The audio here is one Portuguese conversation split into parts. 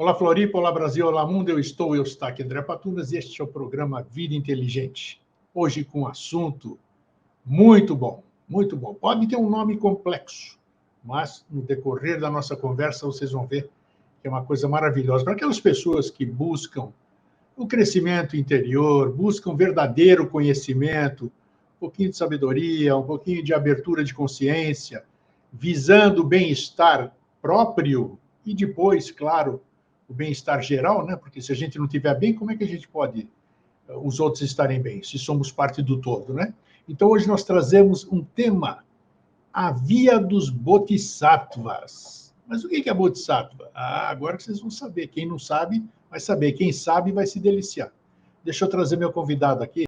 Olá, Floripa, olá, Brasil, olá, mundo. Eu estou aqui, André Patunas, e este é o programa Vida Inteligente. Hoje com um assunto muito bom, muito bom. Pode ter um nome complexo, mas no decorrer da nossa conversa vocês vão ver que é uma coisa maravilhosa. Para aquelas pessoas que buscam o crescimento interior, buscam verdadeiro conhecimento, um pouquinho de sabedoria, um pouquinho de abertura de consciência, visando o bem-estar próprio e depois, claro, o bem-estar geral, né? Porque se a gente não estiver bem, como é que a gente pode os outros estarem bem, se somos parte do todo, né? Então, hoje nós trazemos um tema, a via dos bodhisattvas. Mas o que é bodhisattva? Agora que vocês vão saber. Quem não sabe, vai saber. Quem sabe, vai se deliciar. Deixa eu trazer meu convidado aqui.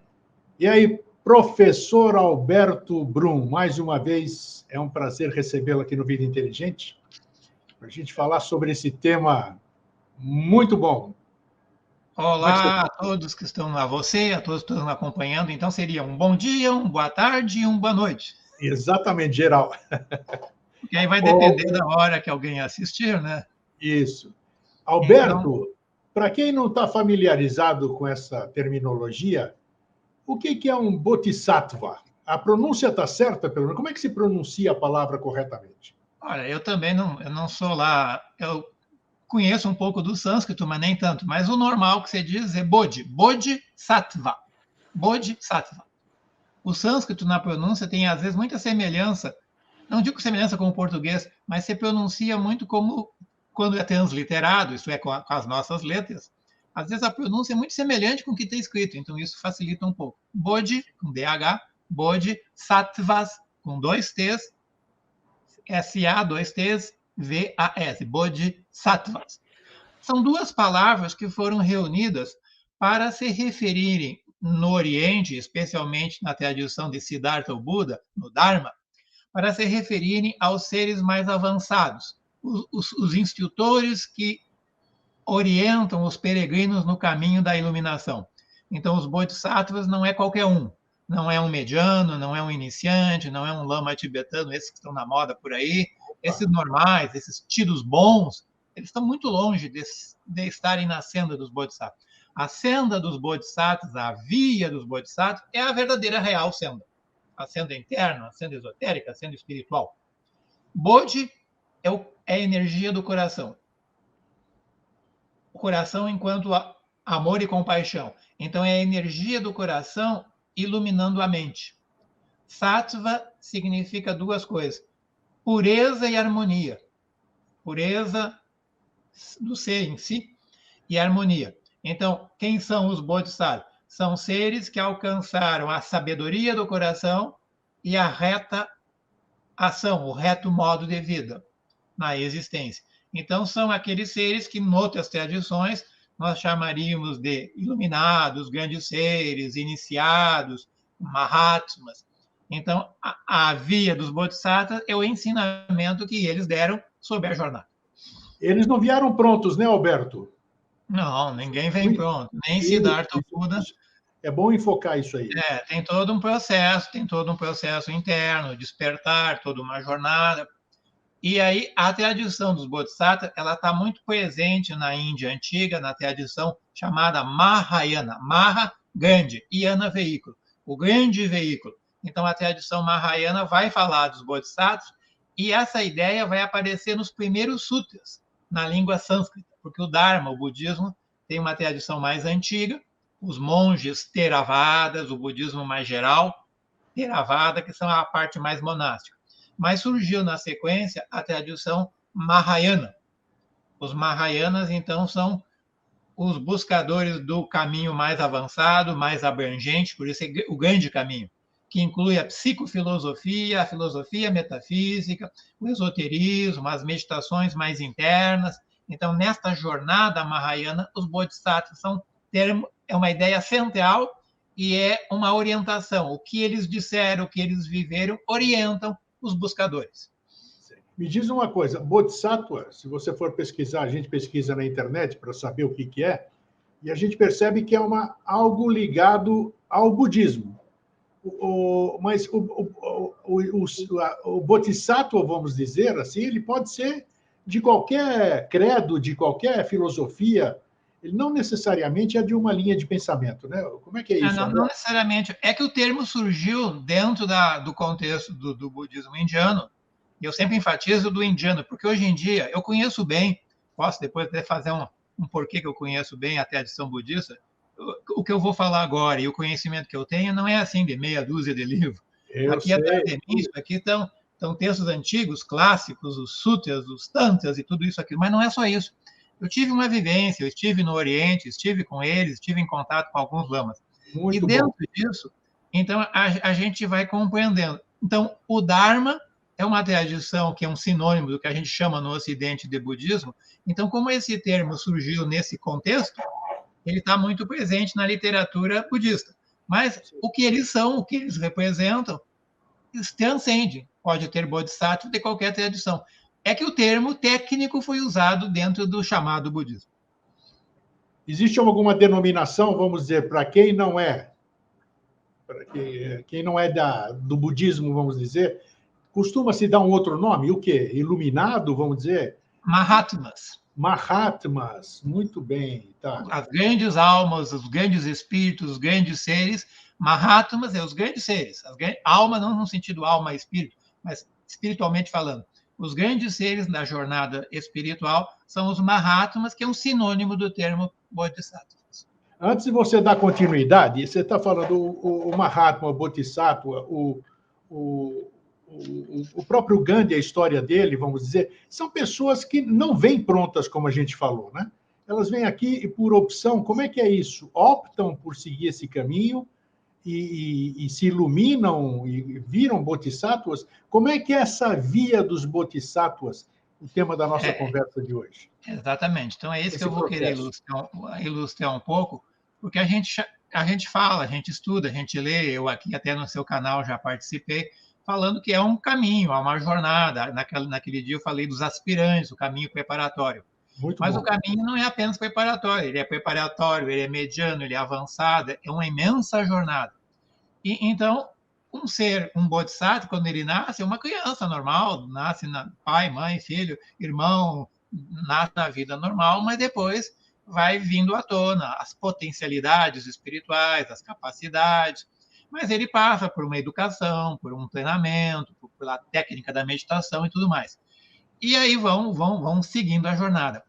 E aí, professor Alberto Brum, mais uma vez, é um prazer recebê-lo aqui no Vida Inteligente, para a gente falar sobre esse tema muito bom. Olá a todos que estão a você, a todos que estão acompanhando. Então seria um bom dia, uma boa tarde e uma boa noite. Exatamente, geral. Porque aí vai depender da hora que alguém assistir, né? Isso. Alberto, então, para quem não está familiarizado com essa terminologia, o que é um bodhisattva? A pronúncia está certa, pelo menos? Como é que se pronuncia a palavra corretamente? Olha, eu também não sou lá. Eu conheço um pouco do sânscrito, mas nem tanto. Mas o normal que se diz é bodhisattva. Bodhisattva. O sânscrito na pronúncia tem, às vezes, muita semelhança. Não digo semelhança com o português, mas se pronuncia muito como quando é transliterado, isso é, com as nossas letras. Às vezes a pronúncia é muito semelhante com o que está escrito, então isso facilita um pouco. Bodhi, com DH, bodhisattvas, com 2 T's, SA, 2 T's, VAS, bodhisattvas. São duas palavras que foram reunidas para se referirem no Oriente, especialmente na tradição de Siddhartha, o Buda, no Dharma, para se referirem aos seres mais avançados, os instrutores que orientam os peregrinos no caminho da iluminação. Então, os bodhisattvas não é qualquer um. Não é um mediano, não é um iniciante, não é um lama tibetano, esses que estão na moda por aí. Esses normais, esses tidos bons, eles estão muito longe de estarem na senda dos bodhisattvas. A senda dos bodhisattvas, a via dos bodhisattvas, é a verdadeira real senda. A senda interna, a senda esotérica, a senda espiritual. Bodhi é a energia do coração. O coração enquanto amor e compaixão. Então, é a energia do coração iluminando a mente. Sattva significa duas coisas: pureza e harmonia. Pureza do ser em si e harmonia. Então, quem são os bodhisattvas? São seres que alcançaram a sabedoria do coração e a reta ação, o reto modo de vida na existência. Então, são aqueles seres que, em outras tradições, nós chamaríamos de iluminados, grandes seres, iniciados, mahatmas. Então, a via dos bodhisattvas é o ensinamento que eles deram sobre a jornada. Eles não vieram prontos, né, Alberto? Não, ninguém vem pronto. Nem Siddhartha Buda. É bom enfocar isso aí. Tem todo um processo interno, despertar, toda uma jornada. E aí, a tradição dos bodhisattvas, ela está muito presente na Índia antiga, na tradição chamada Mahayana. Maha, grande, Yana, veículo. O grande veículo. Então, a tradição Mahayana vai falar dos bodhisattvas e essa ideia vai aparecer nos primeiros sutras, na língua sânscrita, porque o Dharma, o budismo, tem uma tradição mais antiga, os monges Theravadas, o budismo mais geral, Theravada, que são a parte mais monástica. Mas surgiu na sequência a tradição Mahayana. Os Mahayanas, então, são os buscadores do caminho mais avançado, mais abrangente, por isso é o grande caminho, que inclui a psicofilosofia, a filosofia metafísica, o esoterismo, as meditações mais internas. Então, nesta jornada Mahayana, os bodhisattvas é uma ideia central e é uma orientação. O que eles disseram, o que eles viveram, orientam os buscadores. Me diz uma coisa, Bodhisattva, se você for pesquisar, a gente pesquisa na internet para saber o que é, e a gente percebe que é algo ligado ao budismo. Mas o Bodhisattva, vamos dizer assim, ele pode ser de qualquer credo, de qualquer filosofia, ele não necessariamente é de uma linha de pensamento, né? Como é que é isso, Não, André? não necessariamente. É que o termo surgiu dentro do contexto do budismo indiano, e eu sempre enfatizo do indiano, porque hoje em dia eu conheço bem, posso depois até fazer um porquê que eu conheço bem a tradição budista. O que eu vou falar agora e o conhecimento que eu tenho não é assim de meia dúzia de livros. Eu Aqui atrás sei. de mim, isso aqui estão textos antigos, clássicos, os sutras, os tantras e tudo isso aqui, mas não é só isso. Eu tive uma vivência, eu estive no Oriente, estive com eles, estive em contato com alguns lamas. E Muito bom. dentro disso, então, a gente vai compreendendo. Então, o Dharma é uma tradição que é um sinônimo do que a gente chama no Ocidente de budismo. Então, como esse termo surgiu nesse contexto, ele está muito presente na literatura budista. Mas o que eles são, o que eles representam, transcende. Pode ter bodhisattva de qualquer tradição. É que o termo técnico foi usado dentro do chamado budismo. Existe alguma denominação, vamos dizer, para quem não é, quem não é do budismo, vamos dizer, costuma-se dar um outro nome? O quê? Iluminado, vamos dizer? Mahatmas. Mahatmas. Muito bem, tá. As grandes almas, os grandes espíritos, os grandes seres. Mahatmas é os grandes seres. Alma não no sentido alma, espírito, mas espiritualmente falando. Os grandes seres da jornada espiritual são os Mahatmas, que é um sinônimo do termo Bodhisattvas. Antes de você dar continuidade, você está falando o Mahatma, o Bodhisattva, o próprio Gandhi, a história dele, vamos dizer, são pessoas que não vêm prontas, como a gente falou, né? Elas vêm aqui por opção. Como é que é isso? Optam por seguir esse caminho e se iluminam e viram bodhisattvas? Como é que é essa via dos bodhisattvas, o tema da nossa conversa de hoje? Exatamente. Então, é isso que eu vou querer ilustrar um pouco, porque a gente fala, a gente estuda, a gente lê, eu aqui até no seu canal já participei, falando que é um caminho, é uma jornada. Naquele dia eu falei dos aspirantes, o caminho preparatório. Mas o caminho não é apenas preparatório, ele é preparatório, ele é mediano, ele é avançado, é uma imensa jornada. E, então, um bodhisattva, quando ele nasce, é uma criança normal, nasce pai, mãe, filho, irmão, nasce na vida normal, mas depois vai vindo à tona as potencialidades espirituais, as capacidades, mas ele passa por uma educação, por um treinamento, pela técnica da meditação e tudo mais. E aí vão seguindo a jornada.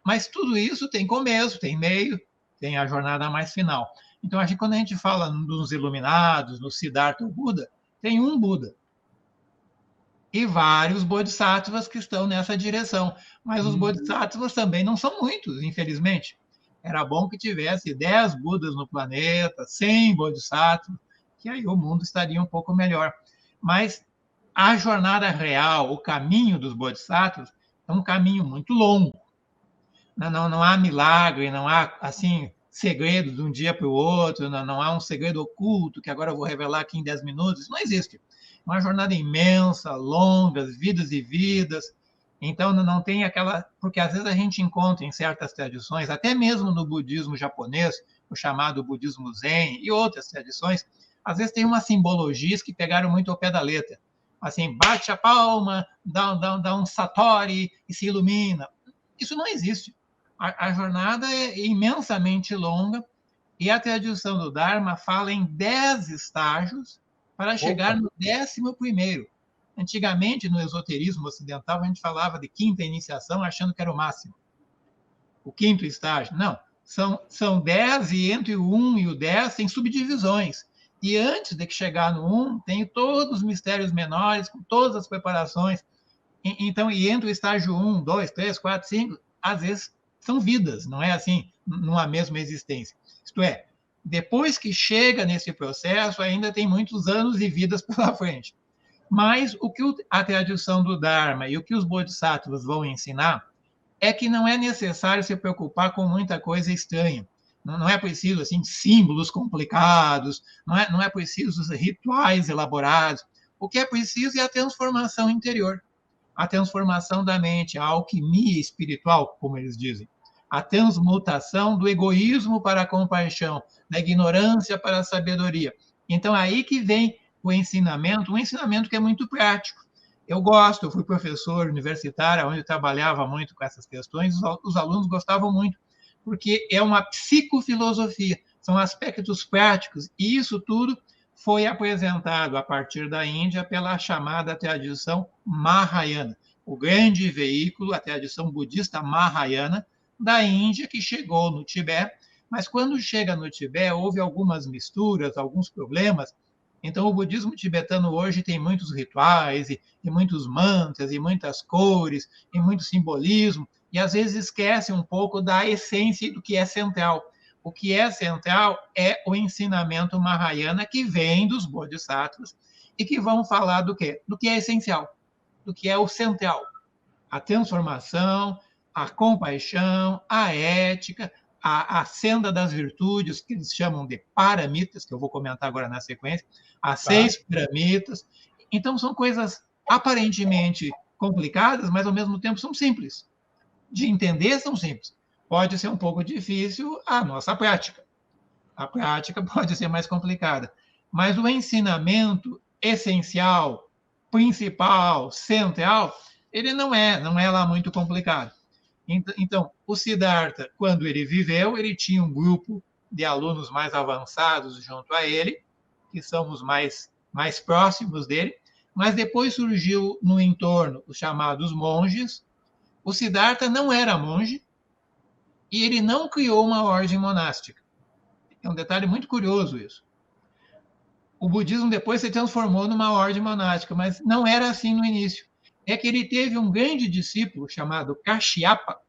Mas tudo isso tem começo, tem meio, tem a jornada mais final. Então, quando a gente fala dos iluminados, no Siddhartha Buda, tem um Buda. E vários bodhisattvas que estão nessa direção. Mas os bodhisattvas também não são muitos, infelizmente. Era bom que tivesse 10 Budas no planeta, 100 bodhisattvas, que aí o mundo estaria um pouco melhor. Mas a jornada real, o caminho dos bodhisattvas, é um caminho muito longo. Não há milagre, não há assim segredo de um dia para o outro, não há um segredo oculto que agora eu vou revelar aqui em 10 minutos. Isso não existe. Uma jornada imensa, longa, vidas e vidas. Então, não tem aquela... Porque, às vezes, a gente encontra em certas tradições, até mesmo no budismo japonês, o chamado budismo zen e outras tradições, às vezes tem umas simbologias que pegaram muito ao pé da letra. Assim, bate a palma, dá um satori e se ilumina. Isso não existe. A jornada é imensamente longa e a tradição do Dharma fala em 10 estágios para chegar no 11º. Antigamente, no esoterismo ocidental, a gente falava de quinta iniciação achando que era o máximo. O 5º estágio. Não, são 10 e entre o 1 e o 10 tem subdivisões. E antes de chegar no 1, tem todos os mistérios menores, com todas as preparações. Então, e entre o estágio 1, 2, 3, 4, 5, às vezes são vidas, não é assim, numa mesma existência. Isto é, depois que chega nesse processo, ainda tem muitos anos e vidas pela frente. Mas o que a tradição do Dharma e o que os bodhisattvas vão ensinar é que não é necessário se preocupar com muita coisa estranha. Não é preciso assim, símbolos complicados, não é preciso rituais elaborados. O que é preciso é a transformação interior, a transformação da mente, a alquimia espiritual, como eles dizem. A transmutação do egoísmo para a compaixão, da ignorância para a sabedoria. Então, aí que vem um ensinamento que é muito prático. Eu gosto, eu fui professor universitário, onde eu trabalhava muito com essas questões, os alunos gostavam muito, porque é uma psicofilosofia, são aspectos práticos, e isso tudo foi apresentado a partir da Índia pela chamada tradição Mahayana, o grande veículo, a tradição budista Mahayana da Índia, que chegou no Tibete, mas quando chega no Tibete, houve algumas misturas, alguns problemas. Então, o budismo tibetano hoje tem muitos rituais, e muitos mantras, e muitas cores, e muito simbolismo, e às vezes esquece um pouco da essência do que é central. O que é central é o ensinamento Mahayana, que vem dos bodhisattvas, e que vão falar do quê? Do que é essencial, do que é o central. A transformação, a compaixão, a ética, a senda das virtudes, que eles chamam de paramitas, que eu vou comentar agora na sequência, as 6 paramitas. Então, são coisas aparentemente complicadas, mas ao mesmo tempo são simples. De entender, são simples. Pode ser um pouco difícil a nossa prática. A prática pode ser mais complicada. Mas o ensinamento essencial, principal, central, ele não é lá muito complicado. Então, o Siddhartha, quando ele viveu, ele tinha um grupo de alunos mais avançados junto a ele, que são os mais próximos dele, mas depois surgiu no entorno os chamados monges. O Siddhartha não era monge e ele não criou uma ordem monástica. É um detalhe muito curioso isso. O budismo depois se transformou numa ordem monástica, mas não era assim no início. É que ele teve um grande discípulo chamado Kashyapa,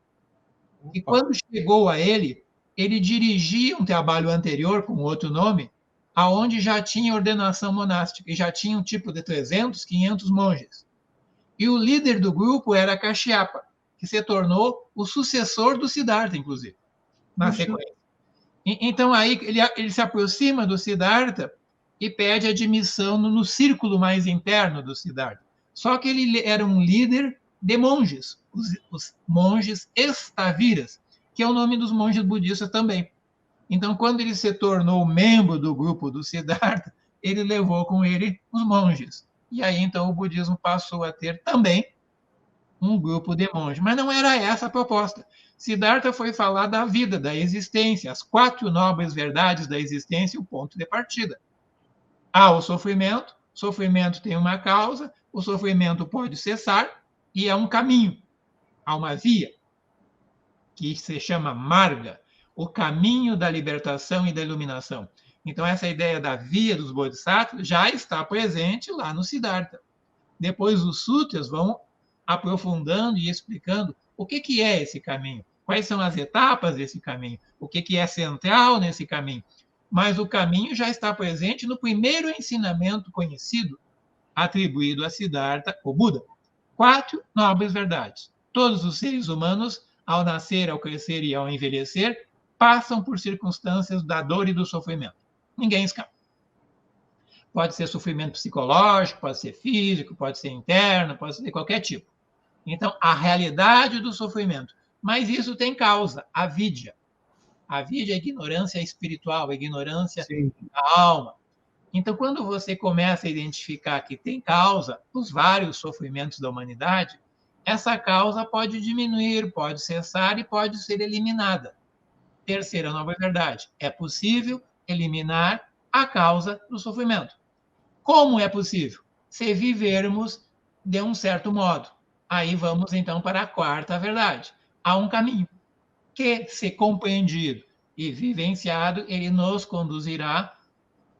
e quando chegou a ele, ele dirigia um trabalho anterior com outro nome, aonde já tinha ordenação monástica, e já tinha um tipo de 300, 500 monges. E o líder do grupo era Kashyapa, que se tornou o sucessor do Siddhartha, inclusive, na sequência. Então, aí ele se aproxima do Siddhartha e pede admissão no círculo mais interno do Siddhartha. Só que ele era um líder de monges, os monges estaviras, que é o nome dos monges budistas também. Então, quando ele se tornou membro do grupo do Siddhartha, ele levou com ele os monges. E aí, então, o budismo passou a ter também um grupo de monges. Mas não era essa a proposta. Siddhartha foi falar da vida, da existência, as 4 nobres verdades da existência, o ponto de partida. Há o sofrimento tem uma causa, o sofrimento pode cessar, e há um caminho, há uma via, que se chama Marga, o caminho da libertação e da iluminação. Então, essa ideia da via dos Bodhisattvas já está presente lá no Siddhartha. Depois, os sutras vão aprofundando e explicando o que é esse caminho, quais são as etapas desse caminho, o que é central nesse caminho. Mas o caminho já está presente no primeiro ensinamento conhecido, atribuído a Siddhartha, o Buda. 4 nobres verdades. Todos os seres humanos, ao nascer, ao crescer e ao envelhecer, passam por circunstâncias da dor e do sofrimento. Ninguém escapa. Pode ser sofrimento psicológico, pode ser físico, pode ser interno, pode ser de qualquer tipo. Então, a realidade do sofrimento. Mas isso tem causa, a avidya. A avidya é a ignorância espiritual, a ignorância da alma. Então, quando você começa a identificar que tem causa os vários sofrimentos da humanidade, essa causa pode diminuir, pode cessar e pode ser eliminada. Terceira nova verdade, é possível eliminar a causa do sofrimento. Como é possível? Se vivermos de um certo modo. Aí vamos, então, para a 4ª verdade. Há um caminho que, se compreendido e vivenciado, ele nos conduzirá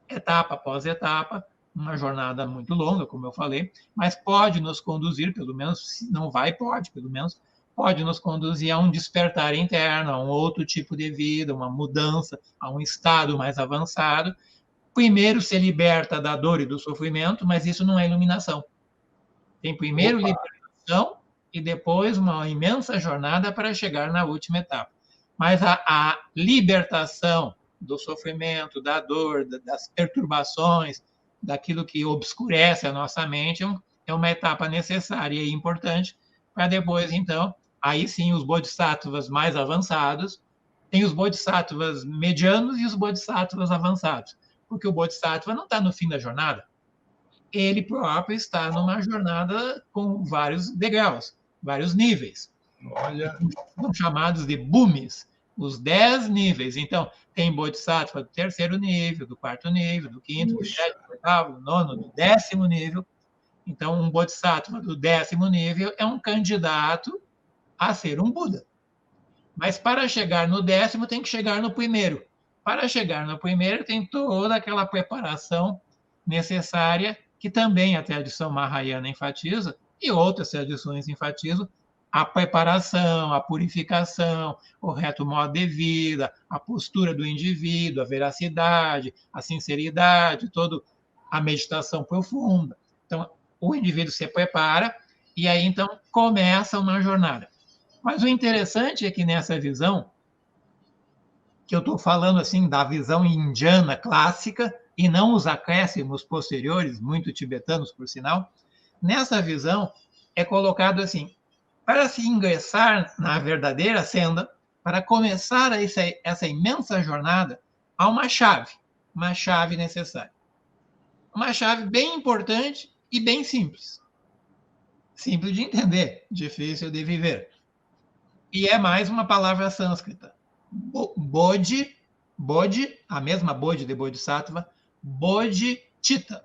etapa após etapa, uma jornada muito longa, como eu falei, mas pode nos conduzir, pelo menos, se não vai, pelo menos, pode nos conduzir a um despertar interno, a um outro tipo de vida, uma mudança, a um estado mais avançado. Primeiro se liberta da dor e do sofrimento, mas isso não é iluminação. Tem primeiro libertação e depois uma imensa jornada para chegar na última etapa. Mas a libertação do sofrimento, da dor, das perturbações, daquilo que obscurece a nossa mente, é uma etapa necessária e importante para depois, então, aí sim, os bodhisattvas mais avançados, tem os bodhisattvas medianos e os bodhisattvas avançados, porque o bodhisattva não está no fim da jornada. ele próprio está numa jornada com vários degraus, vários níveis. Olha. São chamados de bhumis, os 10 níveis. Então, tem Bodhisattva do 3º nível, do 4º nível, do 5º, do 7º, do 8º, do 9º, do 10º nível. Então, um Bodhisattva do 10º nível é um candidato a ser um Buda. Mas para chegar no 10º, tem que chegar no 1º. Para chegar no 1º, tem toda aquela preparação necessária, que também a tradição Mahayana enfatiza, e outras tradições enfatizam, a preparação, a purificação, o reto modo de vida, a postura do indivíduo, a veracidade, a sinceridade, toda a meditação profunda. Então, o indivíduo se prepara e aí, então, começa uma jornada. Mas o interessante é que nessa visão, que eu estou falando assim da visão indiana clássica, e não os acréscimos posteriores, muito tibetanos, por sinal, nessa visão é colocado assim, para se ingressar na verdadeira senda, para começar essa imensa jornada, há uma chave necessária. Uma chave bem importante e bem simples. Simples de entender, difícil de viver. E é mais uma palavra sânscrita. Bodhi, a mesma Bodhi de Bodhisattva, Bodhicitta.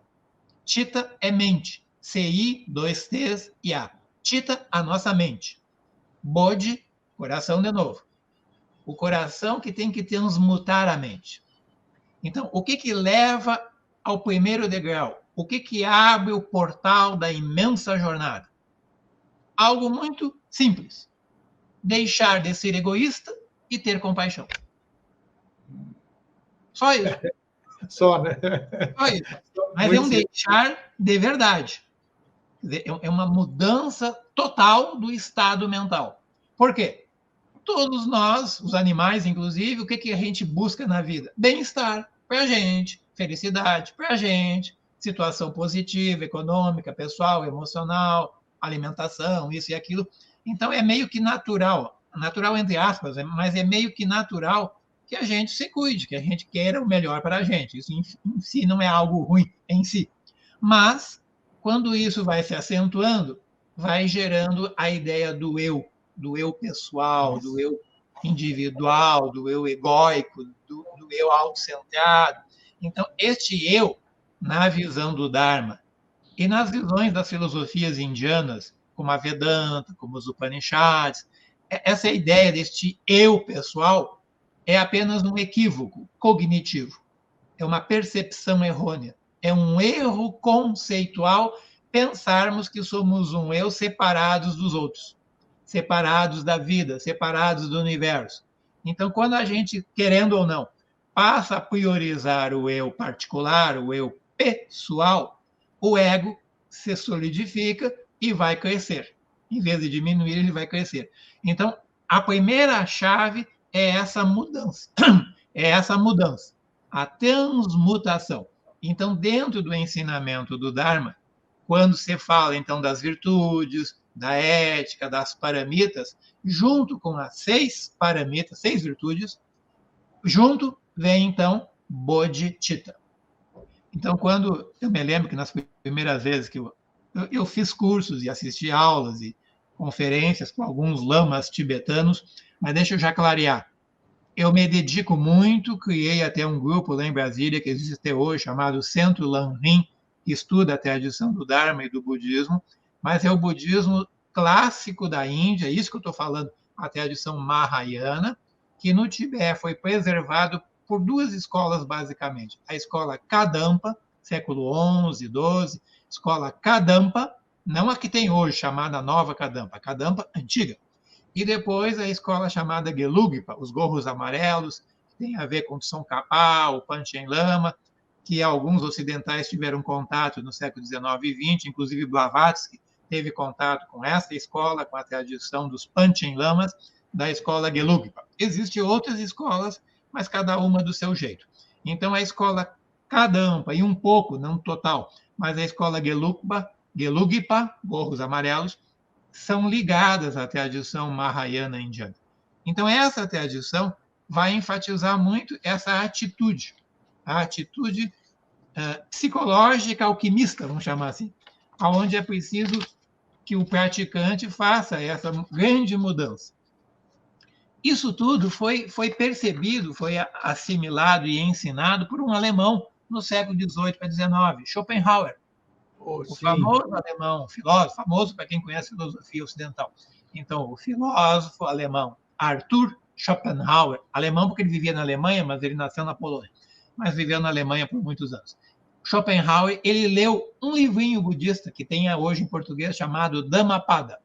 Chitta é mente. C-I, 2 T's e A. Chitta, a nossa mente. Bodhi, coração de novo. O coração que tem que transmutar a mente. Então, o que leva ao 1º degrau? O que abre o portal da imensa jornada? Algo muito simples. Deixar de ser egoísta e ter compaixão. Só isso. Só, né? Só isso. Mas é um deixar de verdade. É uma mudança total do estado mental. Por quê? Todos nós, os animais, inclusive, o que a gente busca na vida? Bem-estar para a gente, felicidade para a gente, situação positiva, econômica, pessoal, emocional, alimentação, isso e aquilo. Então, é meio que natural entre aspas, mas é meio que natural que a gente se cuide, que a gente queira o melhor para a gente. Isso em si não é algo ruim em si. Mas, quando isso vai se acentuando, vai gerando a ideia do eu pessoal, do eu individual, do eu egóico, do eu autocentrado. Então, este eu, na visão do Dharma e nas visões das filosofias indianas, como a Vedanta, como os Upanishads, essa ideia deste eu pessoal é apenas um equívoco cognitivo, é uma percepção errônea, é um erro conceitual pensarmos que somos um eu separados dos outros, separados da vida, separados do universo. Então, quando a gente, querendo ou não, passa a priorizar o eu particular, o eu pessoal, o ego se solidifica e vai crescer. Em vez de diminuir, ele vai crescer. Então, a primeira chave é essa mudança. É essa mudança, a transmutação. Então, dentro do ensinamento do Dharma, quando se fala, então, das virtudes, da ética, das paramitas, junto com as 6 paramitas, 6 virtudes, junto vem, então, Bodhicitta. Então, quando eu me lembro que nas primeiras vezes que eu fiz cursos e assisti aulas e conferências com alguns lamas tibetanos, mas deixa eu já clarear. Eu me dedico muito, criei até um grupo lá em Brasília, que existe até hoje, chamado Centro Lamrim, que estuda a tradição do Dharma e do budismo, mas é o budismo clássico da Índia, isso que eu estou falando, a tradição Mahayana, que no Tibete foi preservado por 2 escolas, basicamente. A escola Kadampa, século XI, XII, escola Kadampa, não a que tem hoje, chamada Nova Kadampa, a Kadampa antiga. E depois a escola chamada Gelugpa, os gorros amarelos, que tem a ver com Tsongkhapa, o Panchen Lama, que alguns ocidentais tiveram contato no século XIX e XX, inclusive Blavatsky teve contato com essa escola, com a tradição dos Panchen Lamas, da escola Gelugpa. Existem outras escolas, mas cada uma do seu jeito. Então, a escola Kadampa, e um pouco, não total, mas a escola Gelugpa, gorros amarelos, são ligadas à tradição Mahayana indiana. Então, essa tradição vai enfatizar muito essa atitude, a atitude psicológica alquimista, vamos chamar assim, onde é preciso que o praticante faça essa grande mudança. Isso tudo foi percebido, foi assimilado e ensinado por um alemão no século XVIII para XIX, Schopenhauer, o famoso alemão, filósofo, famoso para quem conhece filosofia ocidental. Então, o filósofo alemão Arthur Schopenhauer, alemão porque ele vivia na Alemanha, mas ele nasceu na Polônia, mas viveu na Alemanha por muitos anos. Schopenhauer, ele leu um livrinho budista que tem hoje em português chamado Dhammapada.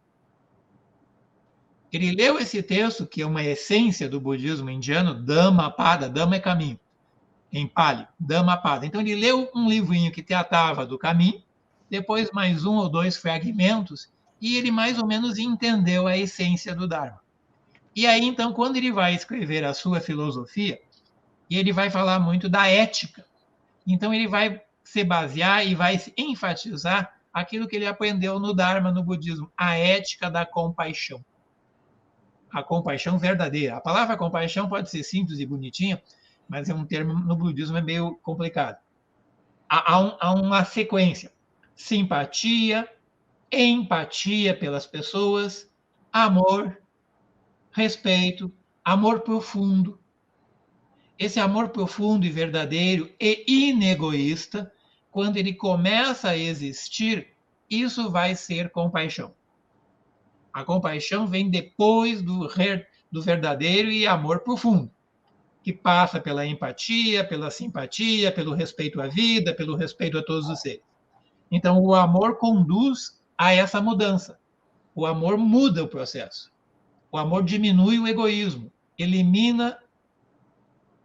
Ele leu esse texto, que é uma essência do budismo indiano, Dhammapada, Dhamma é caminho, em Pali, Dhammapada. Então, ele leu um livrinho que tratava do caminho, depois mais 1 ou 2 fragmentos, e ele mais ou menos entendeu a essência do Dharma. E aí, então, quando ele vai escrever a sua filosofia, ele vai falar muito da ética. Então, ele vai se basear e vai enfatizar aquilo que ele aprendeu no Dharma, no budismo, a ética da compaixão. A compaixão verdadeira. A palavra compaixão pode ser simples e bonitinha, mas é um termo no budismo é meio complicado. Há uma sequência: simpatia, empatia pelas pessoas, amor, respeito, amor profundo. Esse amor profundo e verdadeiro e inegoísta, quando ele começa a existir, isso vai ser compaixão. A compaixão vem depois do verdadeiro e amor profundo, que passa pela empatia, pela simpatia, pelo respeito à vida, pelo respeito a todos os seres. Então, o amor conduz a essa mudança. O amor muda o processo. O amor diminui o egoísmo, elimina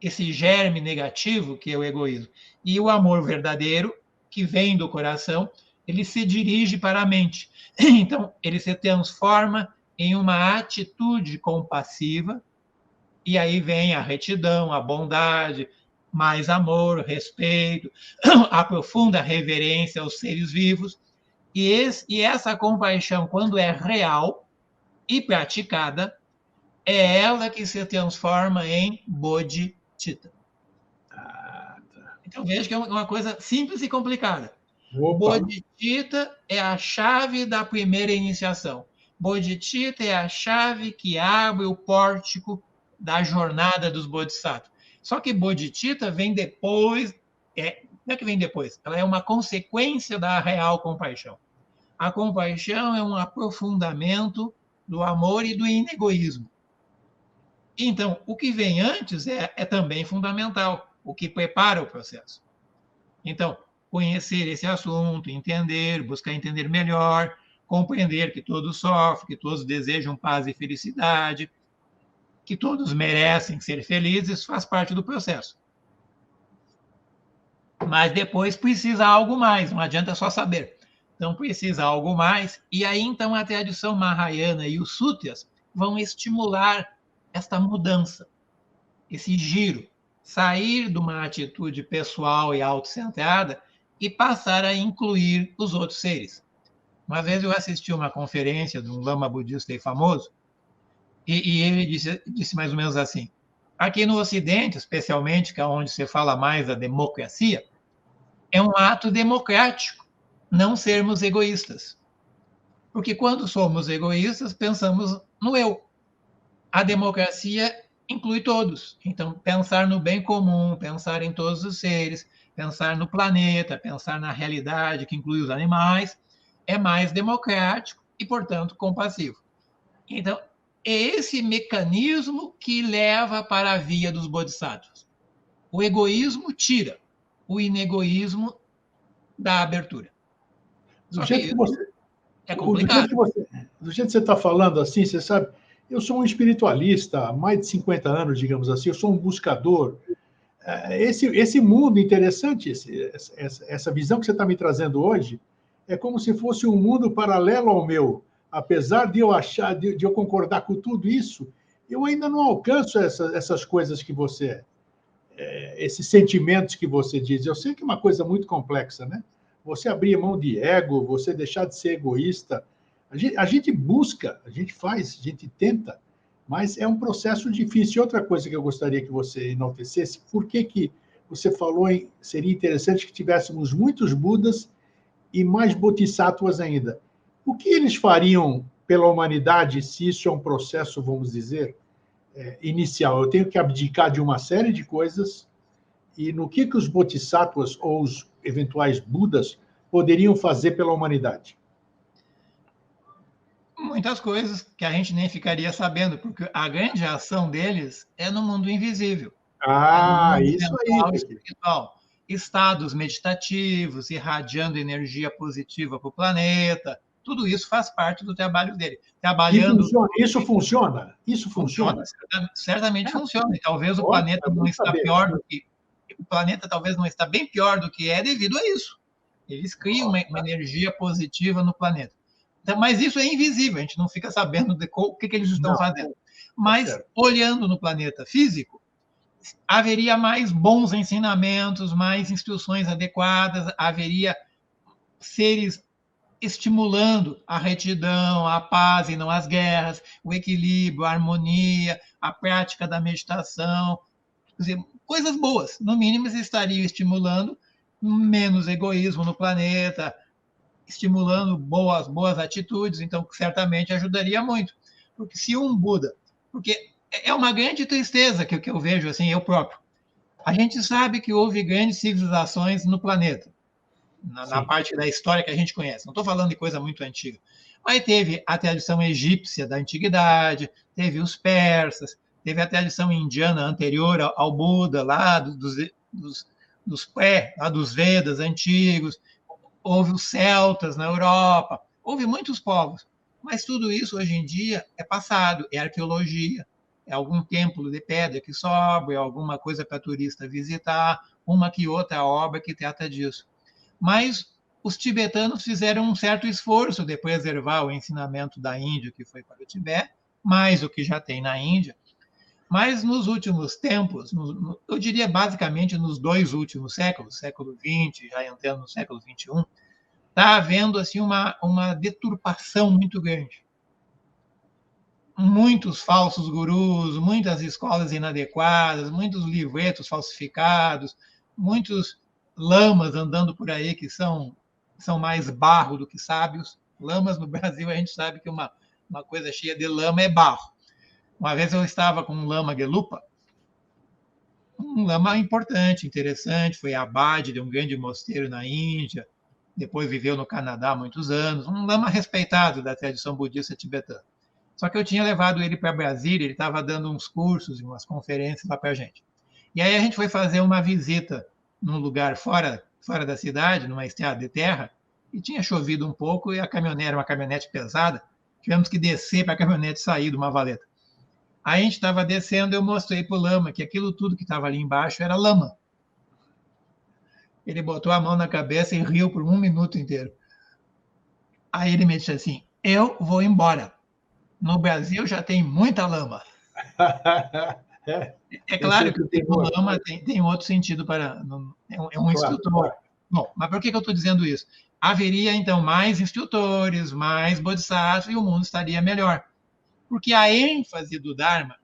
esse germe negativo que é o egoísmo. E o amor verdadeiro, que vem do coração, ele se dirige para a mente. Então, ele se transforma em uma atitude compassiva, e aí vem a retidão, a bondade, mais amor, respeito, a profunda reverência aos seres vivos. E essa compaixão, quando é real e praticada, é ela que se transforma em bodhicitta. Então, veja que é uma coisa simples e complicada. Opa. Bodhicitta é a chave da primeira iniciação. Bodhicitta é a chave que abre o pórtico da jornada dos bodhisattvas. Só que bodhicitta vem depois, não é que vem depois, ela é uma consequência da real compaixão. A compaixão é um aprofundamento do amor e do inegoísmo. Então, o que vem antes é também fundamental, o que prepara o processo. Então, conhecer esse assunto, entender, buscar entender melhor, compreender que todos sofrem, que todos desejam paz e felicidade, que todos merecem ser felizes, faz parte do processo. Mas depois precisa algo mais, não adianta só saber. Então, precisa algo mais, e aí, então, a tradição Mahayana e os sutras vão estimular esta mudança, esse giro, sair de uma atitude pessoal e autocentrada e passar a incluir os outros seres. Uma vez eu assisti uma conferência de um lama budista famoso, e ele disse mais ou menos assim: aqui no Ocidente, especialmente, que é onde se fala mais da democracia, é um ato democrático não sermos egoístas. Porque quando somos egoístas, pensamos no eu. A democracia inclui todos. Então, pensar no bem comum, pensar em todos os seres, pensar no planeta, pensar na realidade, que inclui os animais, é mais democrático e, portanto, compassivo. Então, é esse mecanismo que leva para a via dos bodhisattvas. O egoísmo tira, o inegoísmo dá abertura. Do jeito que você, é complicado. Do jeito que você está falando assim, você sabe, eu sou um espiritualista há mais de 50 anos, digamos assim, eu sou um buscador. Esse mundo interessante, essa visão que você está me trazendo hoje, é como se fosse um mundo paralelo ao meu. Apesar de eu achar, de eu concordar com tudo isso, eu ainda não alcanço essas coisas que você, esses sentimentos que você diz. Eu sei que é uma coisa muito complexa, né? Você abrir mão de ego, você deixar de ser egoísta. A gente busca, a gente faz, a gente tenta, mas é um processo difícil. Outra coisa que eu gostaria que você enaltecesse, por que você falou seria interessante que tivéssemos muitos Budas e mais Bodhisattvas ainda. O que eles fariam pela humanidade se isso é um processo, vamos dizer, inicial? Eu tenho que abdicar de uma série de coisas e no que os Bodhisattvas ou os eventuais Budas poderiam fazer pela humanidade? Muitas coisas que a gente nem ficaria sabendo, porque a grande ação deles é no mundo invisível. É no mundo Isso mental e aí. espiritual. Estados meditativos, irradiando energia positiva para o planeta. Tudo isso faz parte do trabalho dele. Trabalhando. Isso funciona? Isso funciona? Certamente funciona. E talvez o planeta não está pior do que. O planeta talvez não está bem pior do que é devido a isso. Eles criam uma energia positiva no planeta. Então, mas isso é invisível, a gente não fica sabendo o que eles estão fazendo. Mas, olhando no planeta físico, haveria mais bons ensinamentos, mais instruções adequadas, haveria seres estimulando a retidão, a paz e não as guerras, o equilíbrio, a harmonia, a prática da meditação. Quer dizer, coisas boas, no mínimo, estariam estimulando menos egoísmo no planeta, estimulando boas atitudes, então certamente ajudaria muito. Porque se um Buda... Porque é uma grande tristeza que eu vejo, assim, eu próprio. A gente sabe que houve grandes civilizações no planeta, na parte da história que a gente conhece. Não estou falando de coisa muito antiga. Mas teve a tradição egípcia da antiguidade, teve os persas, teve a tradição indiana anterior ao Buda, lá dos Vedas antigos, houve os celtas na Europa, houve muitos povos, mas tudo isso hoje em dia é passado, é arqueologia, é algum templo de pedra que sobra, é alguma coisa para turista visitar, uma que outra obra que trata disso. Mas os tibetanos fizeram um certo esforço de preservar o ensinamento da Índia, que foi para o Tibete, mais o que já tem na Índia. Mas nos últimos tempos, eu diria basicamente nos 2 últimos séculos, século XX, já entrando no século XXI, está havendo assim, uma deturpação muito grande. Muitos falsos gurus, muitas escolas inadequadas, muitos livretos falsificados, muitos lamas andando por aí que são mais barro do que sábios. Lamas no Brasil, a gente sabe que uma coisa cheia de lama é barro. Uma vez eu estava com um lama Gelupa, um lama importante, interessante, foi abade de um grande mosteiro na Índia, depois viveu no Canadá há muitos anos, um lama respeitado da tradição budista tibetana. Só que eu tinha levado ele para Brasília, ele estava dando uns cursos e umas conferências lá para a gente. E aí a gente foi fazer uma visita num lugar fora da cidade, numa estrada de terra, e tinha chovido um pouco e a caminhonete era uma caminhonete pesada, tivemos que descer para a caminhonete sair de uma valeta. Aí a gente estava descendo, eu mostrei para o lama que aquilo tudo que estava ali embaixo era lama. Ele botou a mão na cabeça e riu por 1 minuto inteiro. Aí ele me disse assim, eu vou embora. No Brasil já tem muita lama. É claro que o lama tem outro sentido para... É um instrutor. Claro. Bom, mas por que eu estou dizendo isso? Haveria, então, mais instrutores, mais bodhisattvas e o mundo estaria melhor. Porque a ênfase do Dharma...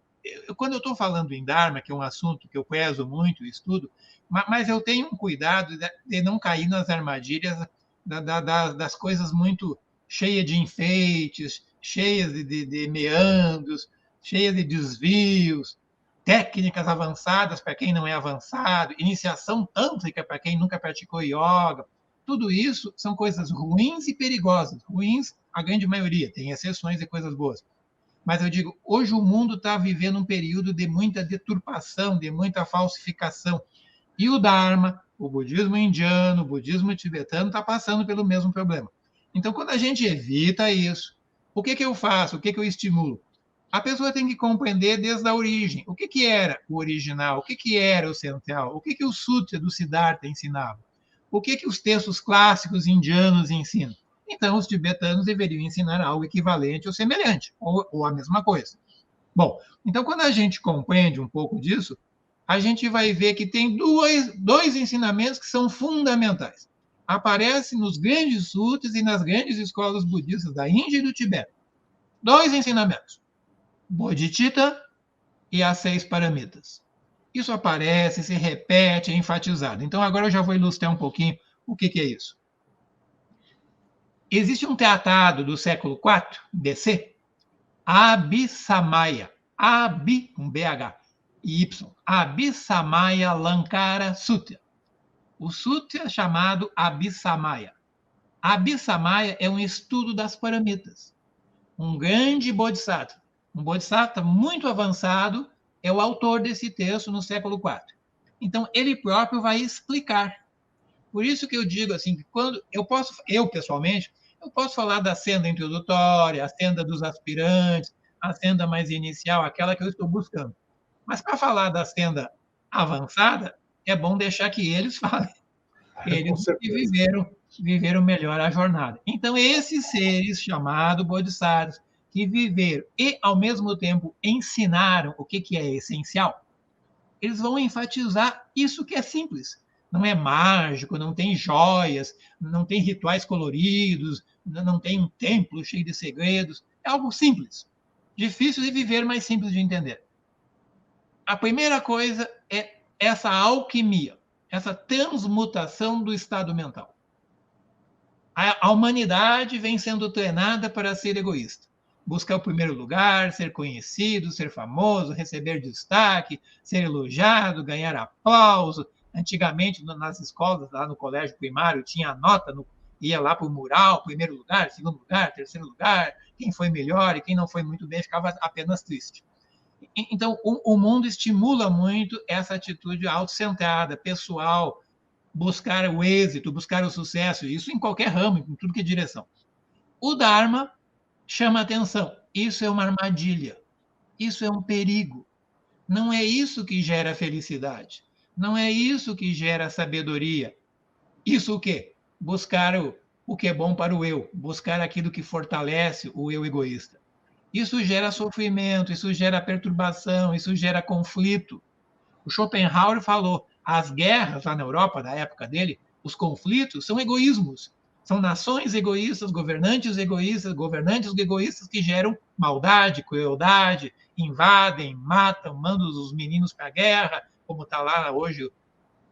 Quando eu estou falando em Dharma, que é um assunto que eu prezo muito e estudo, mas eu tenho um cuidado de não cair nas armadilhas das coisas muito cheias de enfeites, cheias de meandros, cheias de desvios, técnicas avançadas para quem não é avançado, iniciação tântrica para quem nunca praticou yoga. Tudo isso são coisas ruins e perigosas. Ruins, a grande maioria, tem exceções e coisas boas. Mas eu digo, hoje o mundo está vivendo um período de muita deturpação, de muita falsificação. E o Dharma, o budismo indiano, o budismo tibetano está passando pelo mesmo problema. Então, quando a gente evita isso, o que eu faço? O que eu estimulo? A pessoa tem que compreender desde a origem. O que era o original? O que era o central? O que o Sutra do Siddhartha ensinava? O que os textos clássicos indianos ensinam? Então, os tibetanos deveriam ensinar algo equivalente ou semelhante, ou a mesma coisa. Bom, então, quando a gente compreende um pouco disso, a gente vai ver que tem dois ensinamentos que são fundamentais. Aparecem nos grandes sutras e nas grandes escolas budistas da Índia e do Tibete. 2 ensinamentos. Bodhicitta e as 6 paramitas. Isso aparece, se repete, é enfatizado. Então, agora eu já vou ilustrar um pouquinho o que é isso. Existe um tratado do século IV BC, Abhisamaya, com BH e Y, Abhisamaya Lankara Sutra. O sutra é chamado Abhisamaya. Abhisamaya é um estudo das paramitas. Um grande bodhisattva, um bodhisattva muito avançado, é o autor desse texto no século IV. Então, ele próprio vai explicar. Por isso que eu digo assim, que quando eu pessoalmente, eu posso falar da senda introdutória, a senda dos aspirantes, a senda mais inicial, aquela que eu estou buscando. Mas para falar da senda avançada, é bom deixar que eles falem. Eles viveram melhor a jornada. Então, esses seres chamados bodhisattvas, que viveram e, ao mesmo tempo, ensinaram o que é essencial, eles vão enfatizar isso que é simples. Não é mágico, não tem joias, não tem rituais coloridos, não tem um templo cheio de segredos. É algo simples. Difícil de viver, mas simples de entender. A primeira coisa é essa alquimia, essa transmutação do estado mental. A humanidade vem sendo treinada para ser egoísta. Buscar o primeiro lugar, ser conhecido, ser famoso, receber destaque, ser elogiado, ganhar aplauso. Antigamente, nas escolas, lá no colégio primário, tinha a nota, ia lá para o mural, primeiro lugar, segundo lugar, terceiro lugar. Quem foi melhor e quem não foi muito bem ficava apenas triste. Então, o mundo estimula muito essa atitude autocentrada, pessoal, buscar o êxito, buscar o sucesso, isso em qualquer ramo, em tudo que é direção. O Dharma chama atenção. Isso é uma armadilha. Isso é um perigo. Não é isso que gera felicidade. Não é isso que gera sabedoria. Isso o quê? Buscar o que é bom para o eu, buscar aquilo que fortalece o eu egoísta. Isso gera sofrimento, isso gera perturbação, isso gera conflito. O Schopenhauer falou, as guerras lá na Europa, da época dele, os conflitos são egoísmos. São nações egoístas, governantes egoístas que geram maldade, crueldade, invadem, matam, mandam os meninos para a guerra, como está lá hoje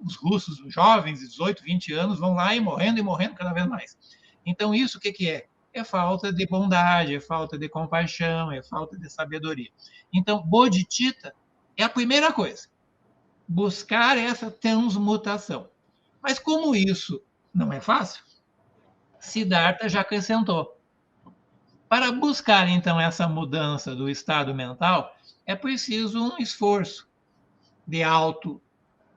os russos, os jovens, 18, 20 anos, vão lá e morrendo cada vez mais. Então, isso o que é? É falta de bondade, é falta de compaixão, é falta de sabedoria. Então, bodhicitta é a primeira coisa. Buscar essa transmutação. Mas como isso não é fácil, Siddhartha já acrescentou. Para buscar, então, essa mudança do estado mental, é preciso um esforço de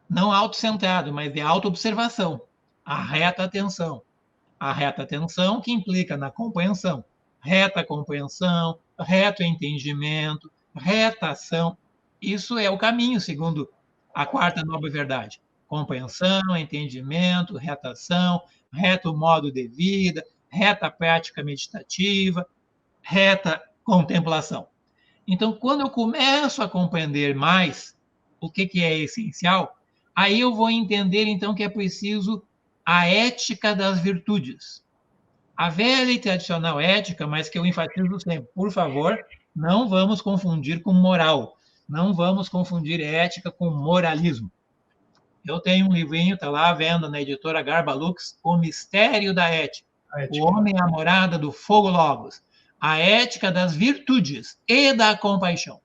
não autocentrado, mas de autoobservação, a reta atenção. A reta atenção que implica na compreensão, reta compreensão, reto entendimento, reta ação. Isso é o caminho, segundo a quarta nobre verdade. Compreensão, entendimento, reta ação, reto modo de vida, reta prática meditativa, reta contemplação. Então, quando eu começo a compreender mais o que é essencial, aí eu vou entender, então, que é preciso a ética das virtudes. A velha e tradicional ética, mas que eu enfatizo sempre, por favor, não vamos confundir com moral. Não vamos confundir ética com moralismo. Eu tenho um livrinho, está lá à venda na editora Garba Lux, O Mistério da Ética. O Homem e a Morada do Fogo Logos. A ética das virtudes e da compaixão.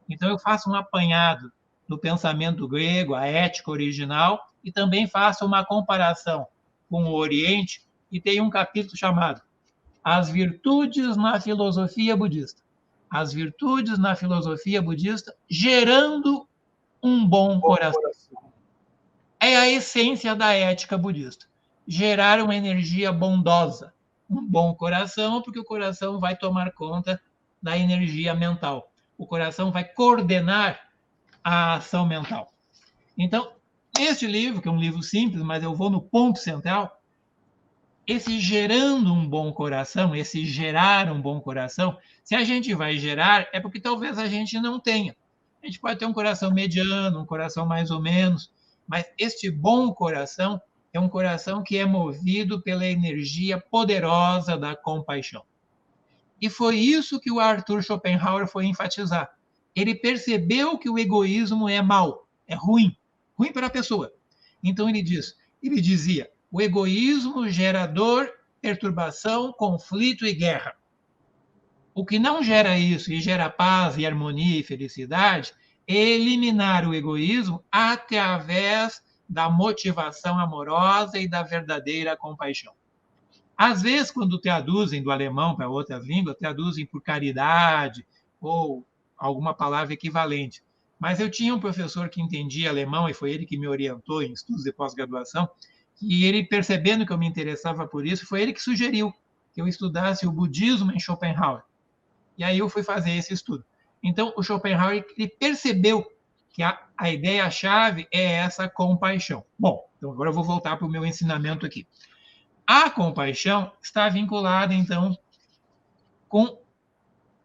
Então, eu faço um apanhado do pensamento grego, a ética original, e também faço uma comparação com o Oriente, e tem um capítulo chamado As Virtudes na Filosofia Budista. As virtudes na filosofia budista gerando um bom coração. É a essência da ética budista. Gerar uma energia bondosa, um bom coração, porque o coração vai tomar conta da energia mental. O coração vai coordenar a ação mental. Então, este livro, que é um livro simples, mas eu vou no ponto central, esse gerando um bom coração, esse gerar um bom coração, se a gente vai gerar, é porque talvez a gente não tenha. A gente pode ter um coração mediano, um coração mais ou menos, mas este bom coração é um coração que é movido pela energia poderosa da compaixão. E foi isso que o Arthur Schopenhauer foi enfatizar. ele percebeu que o egoísmo é mau, é ruim para a pessoa. Então ele dizia, o egoísmo gera dor, perturbação, conflito e guerra. O que não gera isso e gera paz e harmonia e felicidade é eliminar o egoísmo através da motivação amorosa e da verdadeira compaixão. Às vezes, quando traduzem do alemão para outras línguas, traduzem por caridade ou alguma palavra equivalente. Mas eu tinha um professor que entendia alemão, e foi ele que me orientou em estudos de pós-graduação, e ele, percebendo que eu me interessava por isso, foi ele que sugeriu que eu estudasse o budismo em Schopenhauer. E aí eu fui fazer esse estudo. Então, o Schopenhauer ele percebeu que a ideia-chave é essa compaixão. Bom, então agora eu vou voltar para o meu ensinamento aqui. A compaixão está vinculada, então, com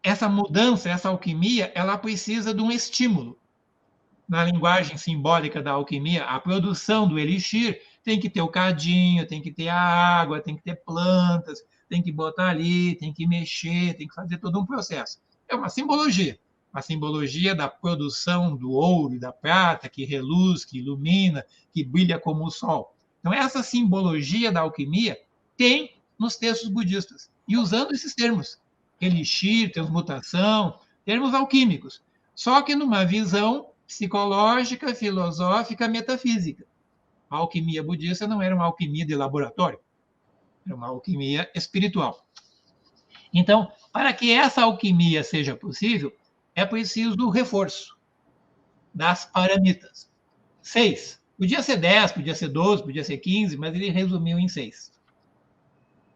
essa mudança, essa alquimia, ela precisa de um estímulo. Na linguagem simbólica da alquimia, a produção do elixir tem que ter o cadinho, tem que ter a água, tem que ter plantas, tem que botar ali, tem que mexer, tem que fazer todo um processo. É uma simbologia da produção do ouro e da prata, que reluz, que ilumina, que brilha como o sol. Então, essa simbologia da alquimia tem nos textos budistas, e usando esses termos, elixir, transmutação, termos alquímicos, só que numa visão psicológica, filosófica, metafísica. A alquimia budista não era uma alquimia de laboratório, era uma alquimia espiritual. Então, para que essa alquimia seja possível, é preciso do reforço das paramitas. 6. Podia ser 10, podia ser 12, podia ser 15, mas ele resumiu em 6.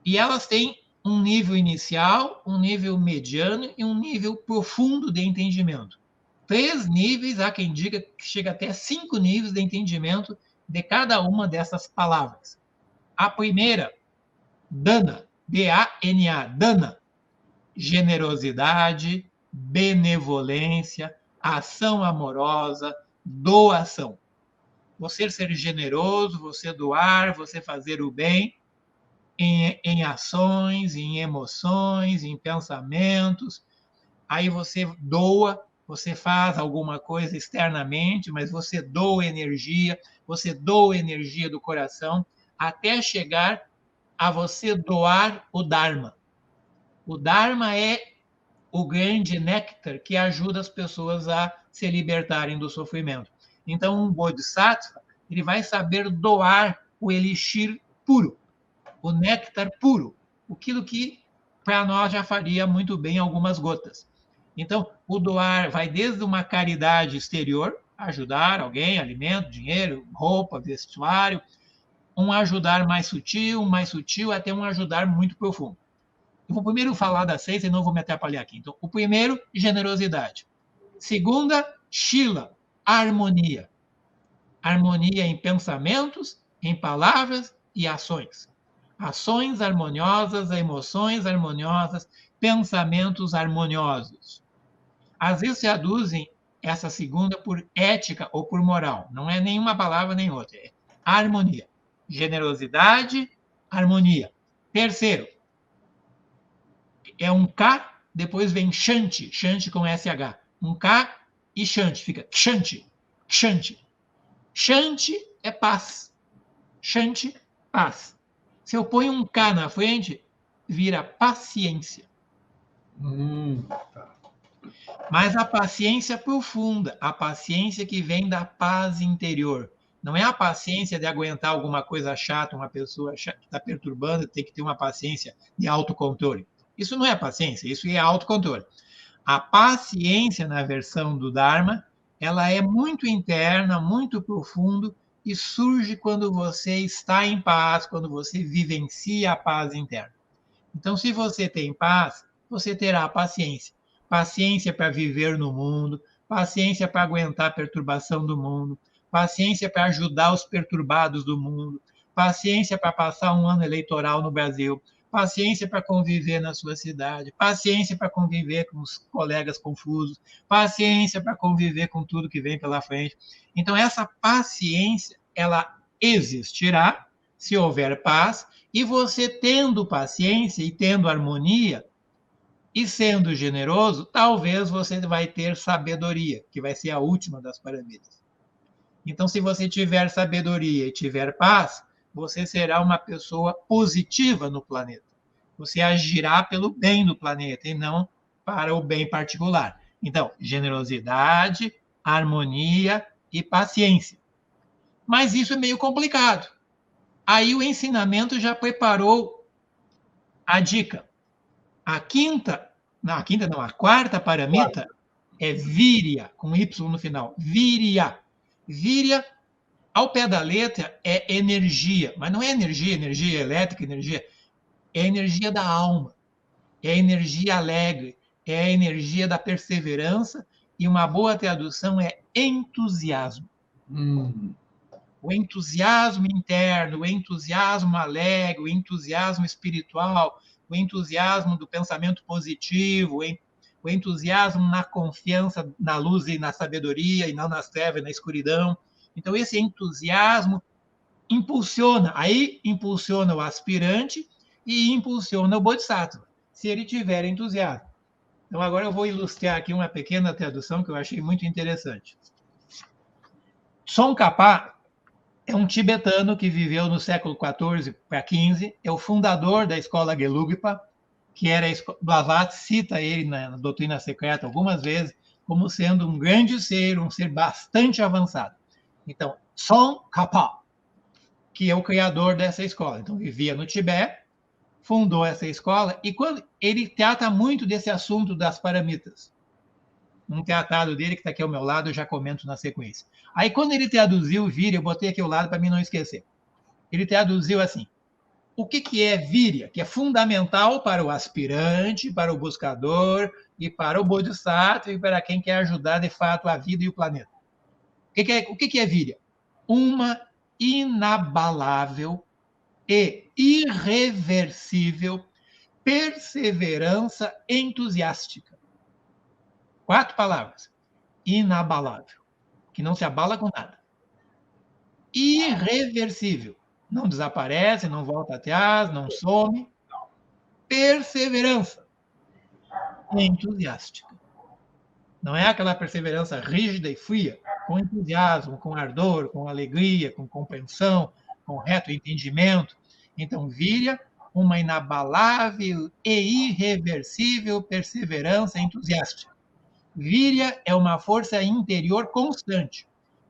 E elas têm um nível inicial, um nível mediano e um nível profundo de entendimento. 3 níveis, há quem diga que chega até 5 níveis de entendimento de cada uma dessas palavras. A primeira, dana, D-A-N-A, dana, generosidade, benevolência, ação amorosa, doação. Você ser generoso, você doar, você fazer o bem em ações, em emoções, em pensamentos. Aí você doa, você faz alguma coisa externamente, mas você doa energia do coração, até chegar a você doar o Dharma. O Dharma é o grande néctar que ajuda as pessoas a se libertarem do sofrimento. Então, um Bodhisattva, ele vai saber doar o elixir puro, o néctar puro, aquilo que para nós já faria muito bem algumas gotas. Então, o doar vai desde uma caridade exterior, ajudar alguém, alimento, dinheiro, roupa, vestuário, um ajudar mais sutil, até um ajudar muito profundo. Eu vou primeiro falar das 6 e não vou me atrapalhar aqui. Então, o primeiro, generosidade. Segunda, shila, harmonia. Harmonia em pensamentos, em palavras e ações. Ações harmoniosas, emoções harmoniosas, pensamentos harmoniosos. Às vezes se traduzem essa segunda por ética ou por moral. Não é nenhuma palavra nem outra. É harmonia. Generosidade, harmonia. Terceiro, é um K, depois vem Shanti, Shanti com SH. Um K e Shanti, fica Shanti, Shanti. Shanti é paz. Shanti, paz. Se eu ponho um K na frente, vira paciência. Tá. Mas a paciência profunda, a paciência que vem da paz interior. Não é a paciência de aguentar alguma coisa chata, uma pessoa que está perturbando, tem que ter uma paciência de autocontrole. Isso não é paciência, isso é autocontrole. A paciência, na versão do Dharma, ela é muito interna, muito profundo, e surge quando você está em paz, quando você vivencia a paz interna. Então, se você tem paz, você terá paciência. Paciência para viver no mundo, paciência para aguentar a perturbação do mundo, paciência para ajudar os perturbados do mundo, paciência para passar um ano eleitoral no Brasil, paciência para conviver na sua cidade, paciência para conviver com os colegas confusos, paciência para conviver com tudo que vem pela frente. Então, essa paciência, ela existirá se houver paz, e você tendo paciência e tendo harmonia, E sendo generoso, talvez você vai ter sabedoria, que vai ser a última das paramitas. Então, se você tiver sabedoria e tiver paz, você será uma pessoa positiva no planeta. Você agirá pelo bem do planeta e não para o bem particular. Então, generosidade, harmonia e paciência. Mas isso é meio complicado. Aí o ensinamento já preparou a dica. A quarta paramita é Virya, com Y no final. Virya. Virya, ao pé da letra, é energia. Mas não é energia elétrica, é a energia da alma. É a energia alegre. É a energia da perseverança. E uma boa tradução é entusiasmo. O entusiasmo interno, o entusiasmo alegre, o entusiasmo espiritual, o entusiasmo do pensamento positivo, o entusiasmo na confiança na luz e na sabedoria, e não nas trevas e na escuridão. Então, esse entusiasmo impulsiona o aspirante e impulsiona o bodhisattva, se ele tiver entusiasmo. Então, agora eu vou ilustrar aqui uma pequena tradução que eu achei muito interessante. Tsongkhapa é um tibetano que viveu no século XIV para XV, é o fundador da escola Gelugpa, que era Blavatsky cita ele na Doutrina Secreta algumas vezes como sendo um grande ser, um ser bastante avançado. Então, Tsongkhapa, que é o criador dessa escola. Então, vivia no Tibete, fundou essa escola, e quando ele trata muito desse assunto das paramitas. Um tratado dele, que está aqui ao meu lado, eu já comento na sequência. Aí, quando ele traduziu o Virya, eu botei aqui ao lado para mim não esquecer. Ele traduziu assim: o que é Virya? Que é fundamental para o aspirante, para o buscador, e para o bodhisattva, e para quem quer ajudar, de fato, a vida e o planeta. O que é Virya? Uma inabalável e irreversível perseverança entusiástica. 4 palavras. Inabalável, que não se abala com nada. Irreversível, não desaparece, não volta atrás, não some. Perseverança entusiástica. Não é aquela perseverança rígida e fria, com entusiasmo, com ardor, com alegria, com compreensão, com reto entendimento. Então, Virya, uma inabalável e irreversível perseverança entusiástica. Virya é uma força interior constante,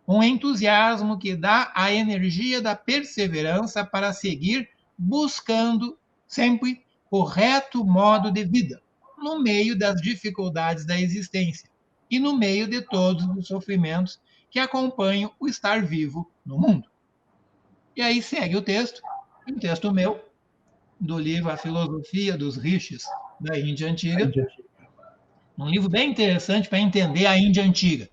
um entusiasmo que dá a energia da perseverança para seguir buscando sempre o reto modo de vida, no meio das dificuldades da existência e no meio de todos os sofrimentos que acompanham o estar vivo no mundo. E aí segue o texto, um texto meu, do livro A Filosofia dos Rishis da Índia Antiga, um livro bem interessante para entender a Índia Antiga.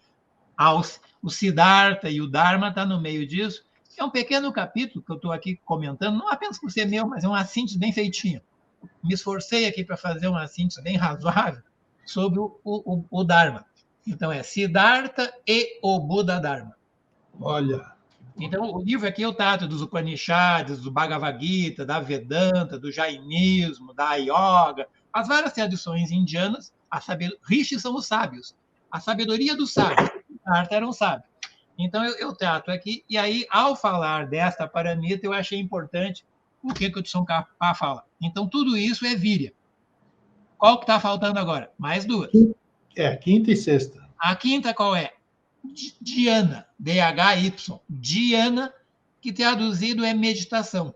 O Siddhartha e o Dharma está no meio disso. É um pequeno capítulo que eu estou aqui comentando, não apenas por ser meu, mas é uma síntese bem feitinha. Me esforcei aqui para fazer uma síntese bem razoável sobre o Dharma. Então, é Siddhartha e o Buda Dharma. Olha. Então, o livro aqui eu trato dos Upanishads, do Bhagavad Gita, da Vedanta, do Jainismo, da Yoga, as várias tradições indianas. Rishis são os sábios. A sabedoria dos sábios. Siddhartha era um sábio. Então, eu trato aqui, e aí, ao falar desta paramita, eu achei importante o que o Tsongkhapa fala. Então, tudo isso é Virya. Qual que está faltando agora? Mais 2. Quinta e sexta. A quinta qual é? Dhyana, D-H-Y. Dhyana, que traduzido é meditação.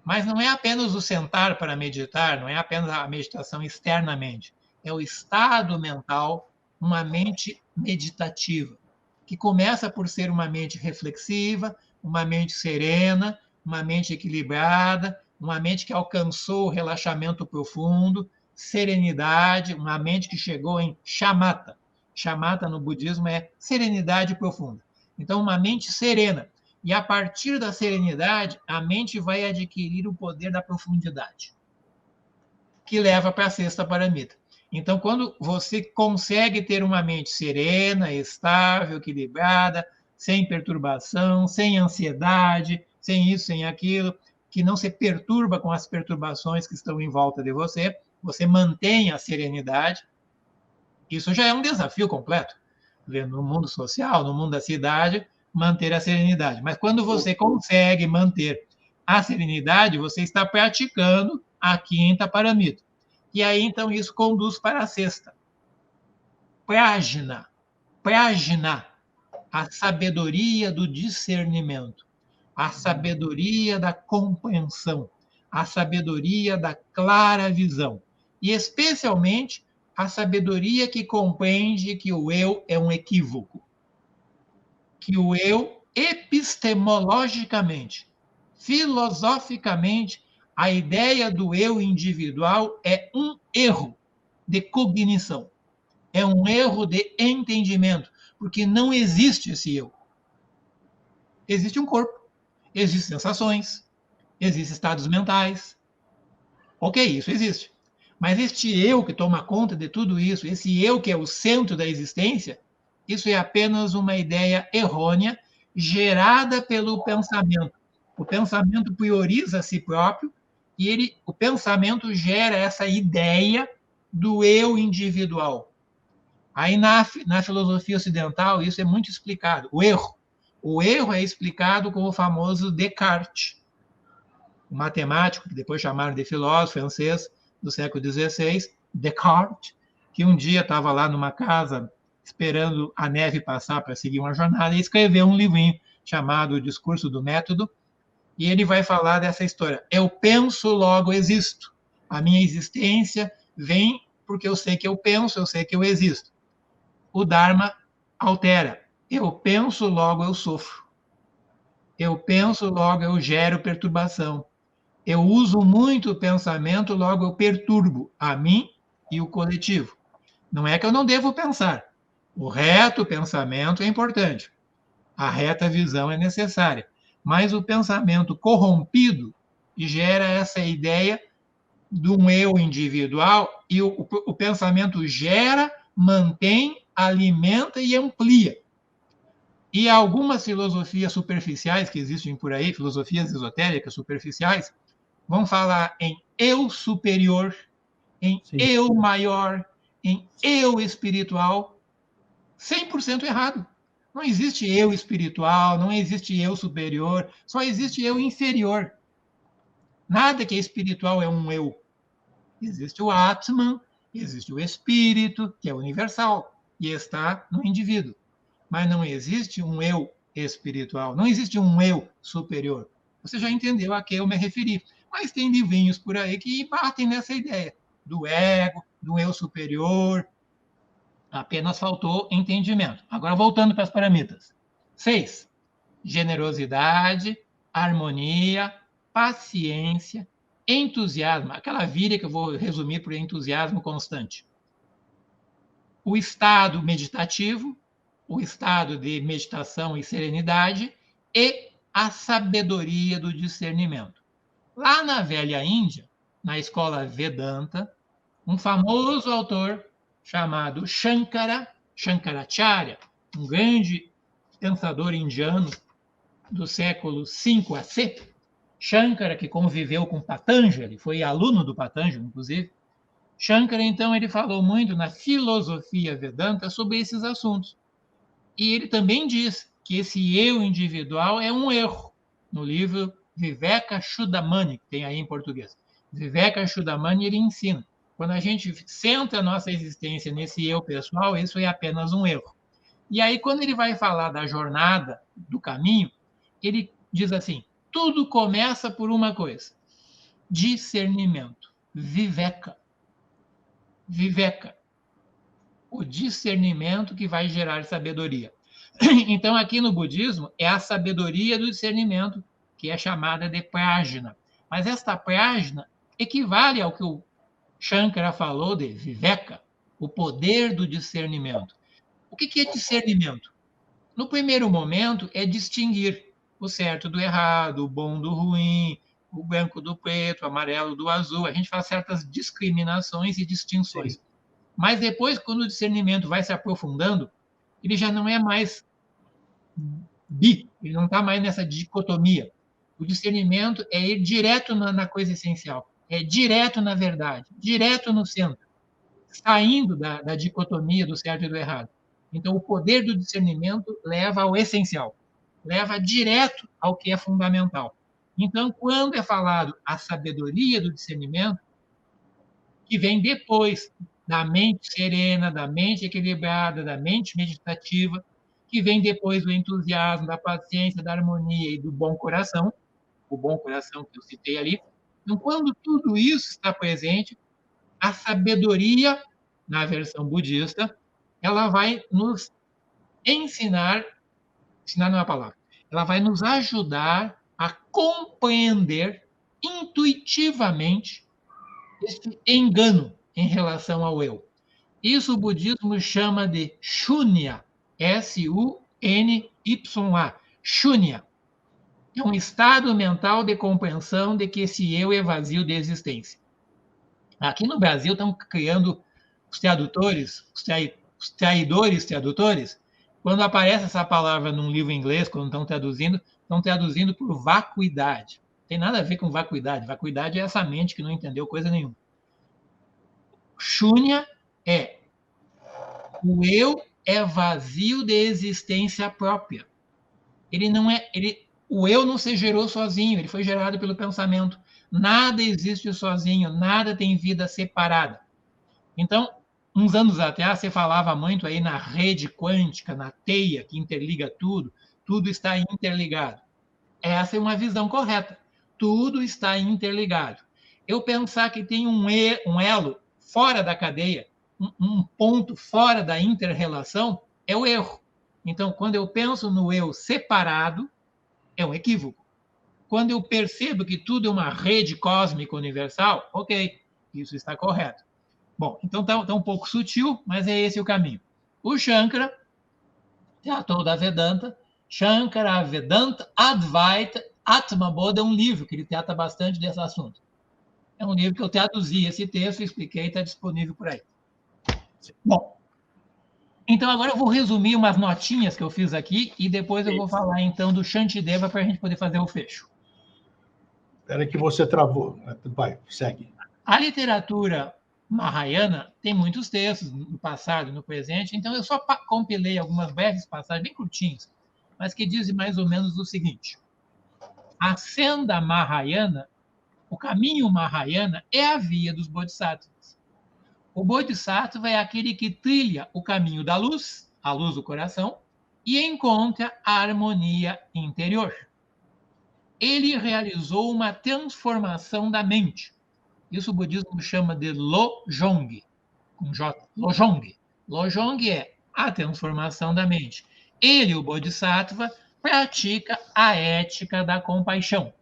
Mas não é apenas o sentar para meditar, não é apenas a meditação externamente. É o estado mental, uma mente meditativa, que começa por ser uma mente reflexiva, uma mente serena, uma mente equilibrada, uma mente que alcançou o relaxamento profundo, serenidade, uma mente que chegou em shamatha. Shamatha no budismo é serenidade profunda. Então, uma mente serena. E a partir da serenidade, a mente vai adquirir o poder da profundidade, que leva para a sexta paramita. Então, quando você consegue ter uma mente serena, estável, equilibrada, sem perturbação, sem ansiedade, sem isso, sem aquilo, que não se perturba com as perturbações que estão em volta de você, você mantém a serenidade. Isso já é um desafio completo. No mundo social, no mundo da cidade, manter a serenidade. Mas quando você consegue manter a serenidade, você está praticando a quinta paramita. E aí, então, isso conduz para a sexta. Prajna. Prajna, a sabedoria do discernimento, a sabedoria da compreensão, a sabedoria da clara visão. E, especialmente, a sabedoria que compreende que o eu é um equívoco, que o eu, epistemologicamente, filosoficamente, a ideia do eu individual é um erro de cognição, é um erro de entendimento, porque não existe esse eu. Existe um corpo, existem sensações, existem estados mentais. Ok, isso existe. Mas este eu que toma conta de tudo isso, esse eu que é o centro da existência, isso é apenas uma ideia errônea gerada pelo pensamento. O pensamento prioriza a si próprio e o pensamento gera essa ideia do eu individual. Aí na filosofia ocidental isso é muito explicado. O erro é explicado com o famoso Descartes, o matemático, que depois chamaram de filósofo francês do século XVI, Descartes, que um dia estava lá numa casa esperando a neve passar para seguir uma jornada e escreveu um livrinho chamado O Discurso do Método, e ele vai falar dessa história. Eu penso, logo existo. A minha existência vem porque eu sei que eu penso, eu sei que eu existo. O Dharma altera. Eu penso, logo eu sofro. Eu penso, logo eu gero perturbação. Eu uso muito o pensamento, logo eu perturbo a mim e o coletivo. Não é que eu não devo pensar. O reto pensamento é importante. A reta visão é necessária. Mas o pensamento corrompido gera essa ideia de um eu individual e o pensamento gera, mantém, alimenta e amplia. E algumas filosofias superficiais que existem por aí, filosofias esotéricas superficiais, vão falar em eu superior, em Sim. eu maior, em eu espiritual, 100% errado. Não existe eu espiritual, não existe eu superior, só existe eu inferior. Nada que é espiritual é um eu. Existe o Atman, existe o espírito, que é universal, e está no indivíduo. Mas não existe um eu espiritual, não existe um eu superior. Você já entendeu a que eu me referi. Mas tem livrinhos por aí que batem nessa ideia do ego, do eu superior. Apenas faltou entendimento. Agora, voltando para as paramitas. 6. Generosidade, harmonia, paciência, entusiasmo. Aquela vírgula que eu vou resumir por entusiasmo constante. O estado meditativo, o estado de meditação e serenidade e a sabedoria do discernimento. Lá na velha Índia, na escola Vedanta, um famoso autor chamado Shankaracharya, um grande pensador indiano do século 5 AC, Shankara, que conviveu com Patanjali, foi aluno do Patanjali, inclusive. Shankara, então, ele falou muito na filosofia Vedanta sobre esses assuntos. E ele também diz que esse eu individual é um erro, no livro Vivekachudamani, que tem aí em português. Vivekachudamani, ele ensina. Quando a gente centra a nossa existência nesse eu pessoal, isso é apenas um erro. E aí, quando ele vai falar da jornada, do caminho, ele diz assim, tudo começa por uma coisa, discernimento, viveka. Viveka, o discernimento que vai gerar sabedoria. Então, aqui no budismo, é a sabedoria do discernimento, que é chamada de prajna. Mas esta prajna equivale ao que o Shankara falou de viveka, o poder do discernimento. O que é discernimento? No primeiro momento, é distinguir o certo do errado, o bom do ruim, o branco do preto, o amarelo do azul. A gente faz certas discriminações e distinções. Sim. Mas depois, quando o discernimento vai se aprofundando, ele já não é mais ele não está mais nessa dicotomia. O discernimento é ir direto na coisa essencial, é direto na verdade, direto no centro, saindo da dicotomia do certo e do errado. Então, o poder do discernimento leva ao essencial, leva direto ao que é fundamental. Então, quando é falado a sabedoria do discernimento, que vem depois da mente serena, da mente equilibrada, da mente meditativa, que vem depois do entusiasmo, da paciência, da harmonia e do bom coração, o bom coração que eu citei ali. Então, quando tudo isso está presente, a sabedoria, na versão budista, ela vai nos ensinar não é a palavra, ela vai nos ajudar a compreender intuitivamente esse engano em relação ao eu. Isso o budismo chama de shunya, S-U-N-Y-A, shunya. É um estado mental de compreensão de que esse eu é vazio de existência. Aqui no Brasil estão criando os tradutores, os tradutores, quando aparece essa palavra num livro em inglês, quando estão traduzindo por vacuidade. Não tem nada a ver com vacuidade. Vacuidade é essa mente que não entendeu coisa nenhuma. Shunya é o eu é vazio de existência própria. O eu não se gerou sozinho, ele foi gerado pelo pensamento. Nada existe sozinho, nada tem vida separada. Então, uns anos atrás, você falava muito aí na rede quântica, na teia que interliga tudo, tudo está interligado. Essa é uma visão correta. Tudo está interligado. Eu pensar que tem um elo fora da cadeia, um ponto fora da inter-relação, é o erro. Então, quando eu penso no eu separado, é um equívoco. Quando eu percebo que tudo é uma rede cósmica universal, ok, isso está correto. Bom, então está um pouco sutil, mas é esse o caminho. O Shankara, teatro da Vedanta, Shankara Vedanta Advaita Atmabodha é um livro que ele trata bastante desse assunto. É um livro que eu traduzi esse texto, expliquei, está disponível por aí. Bom, então agora eu vou resumir umas notinhas que eu fiz aqui e depois eu vou falar então do Shantideva para a gente poder fazer o fecho. Espera que você travou. Vai, segue. A literatura Mahayana tem muitos textos no passado e no presente, então eu só compilei algumas breves passagens, bem curtinhas, mas que dizem mais ou menos o seguinte. A senda Mahayana, o caminho Mahayana, é a via dos Bodhisattvas. O Bodhisattva é aquele que trilha o caminho da luz, a luz do coração, e encontra a harmonia interior. Ele realizou uma transformação da mente. Isso o budismo chama de Lojong, com J. Lojong. Lojong é a transformação da mente. Ele, o Bodhisattva, pratica a ética da compaixão.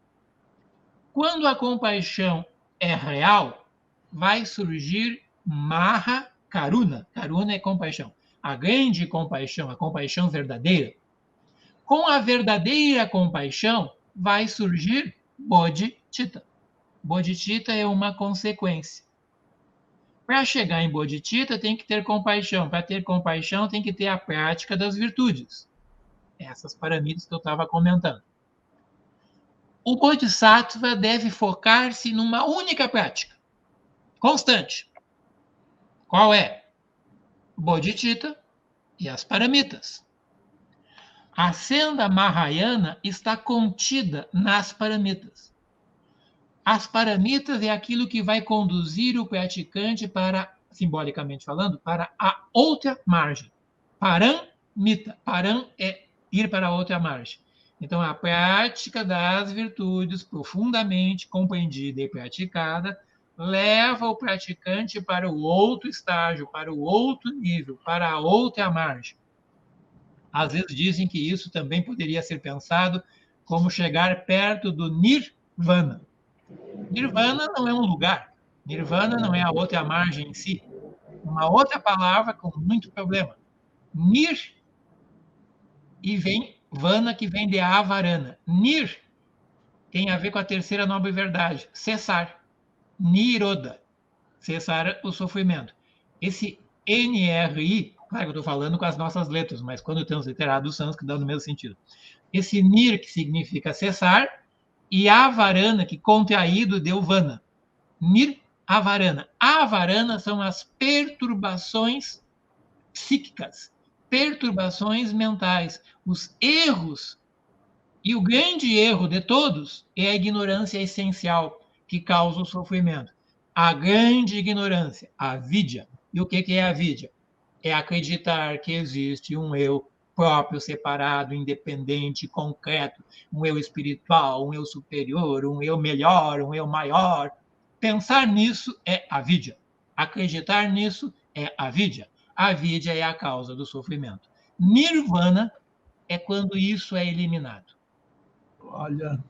Quando a compaixão é real, vai surgir Maha Karuna. Karuna é compaixão. A grande compaixão, a compaixão verdadeira. Com a verdadeira compaixão, vai surgir Bodhicitta. Bodhicitta é uma consequência. Para chegar em Bodhicitta, tem que ter compaixão. Para ter compaixão, tem que ter a prática das virtudes. Essas paramidas que eu estava comentando. O Bodhisattva deve focar-se numa única prática, constante. Qual é? Bodhicitta e as paramitas. A senda Mahayana está contida nas paramitas. As paramitas é aquilo que vai conduzir o praticante para, simbolicamente falando, para a outra margem. Paramita. Param é ir para a outra margem. Então, a prática das virtudes profundamente compreendida e praticada leva o praticante para o outro estágio, para o outro nível, para a outra margem. Às vezes dizem que isso também poderia ser pensado como chegar perto do Nirvana. Nirvana não é um lugar. Nirvana não é a outra margem em si. Uma outra palavra com muito problema. Nir e vem Vana, que vem de avarana. Nir tem a ver com a terceira nobre verdade. Cessar. Niroda. Cessar o sofrimento. Esse NRI, claro que eu estou falando com as nossas letras, mas quando transliterado o sânscrito dá no mesmo sentido. Esse Nir, que significa cessar, e avarana, que contraído deu Vana. Niravarana. Avarana são as perturbações psíquicas, perturbações mentais, os erros. E o grande erro de todos é a ignorância essencial que causa o sofrimento. A grande ignorância, a avidya. E o que é a avidya? É acreditar que existe um eu próprio, separado, independente, concreto, um eu espiritual, um eu superior, um eu melhor, um eu maior. Pensar nisso é avidya. Acreditar nisso é avidya. A avidya é a causa do sofrimento. Nirvana é quando isso é eliminado. Olha.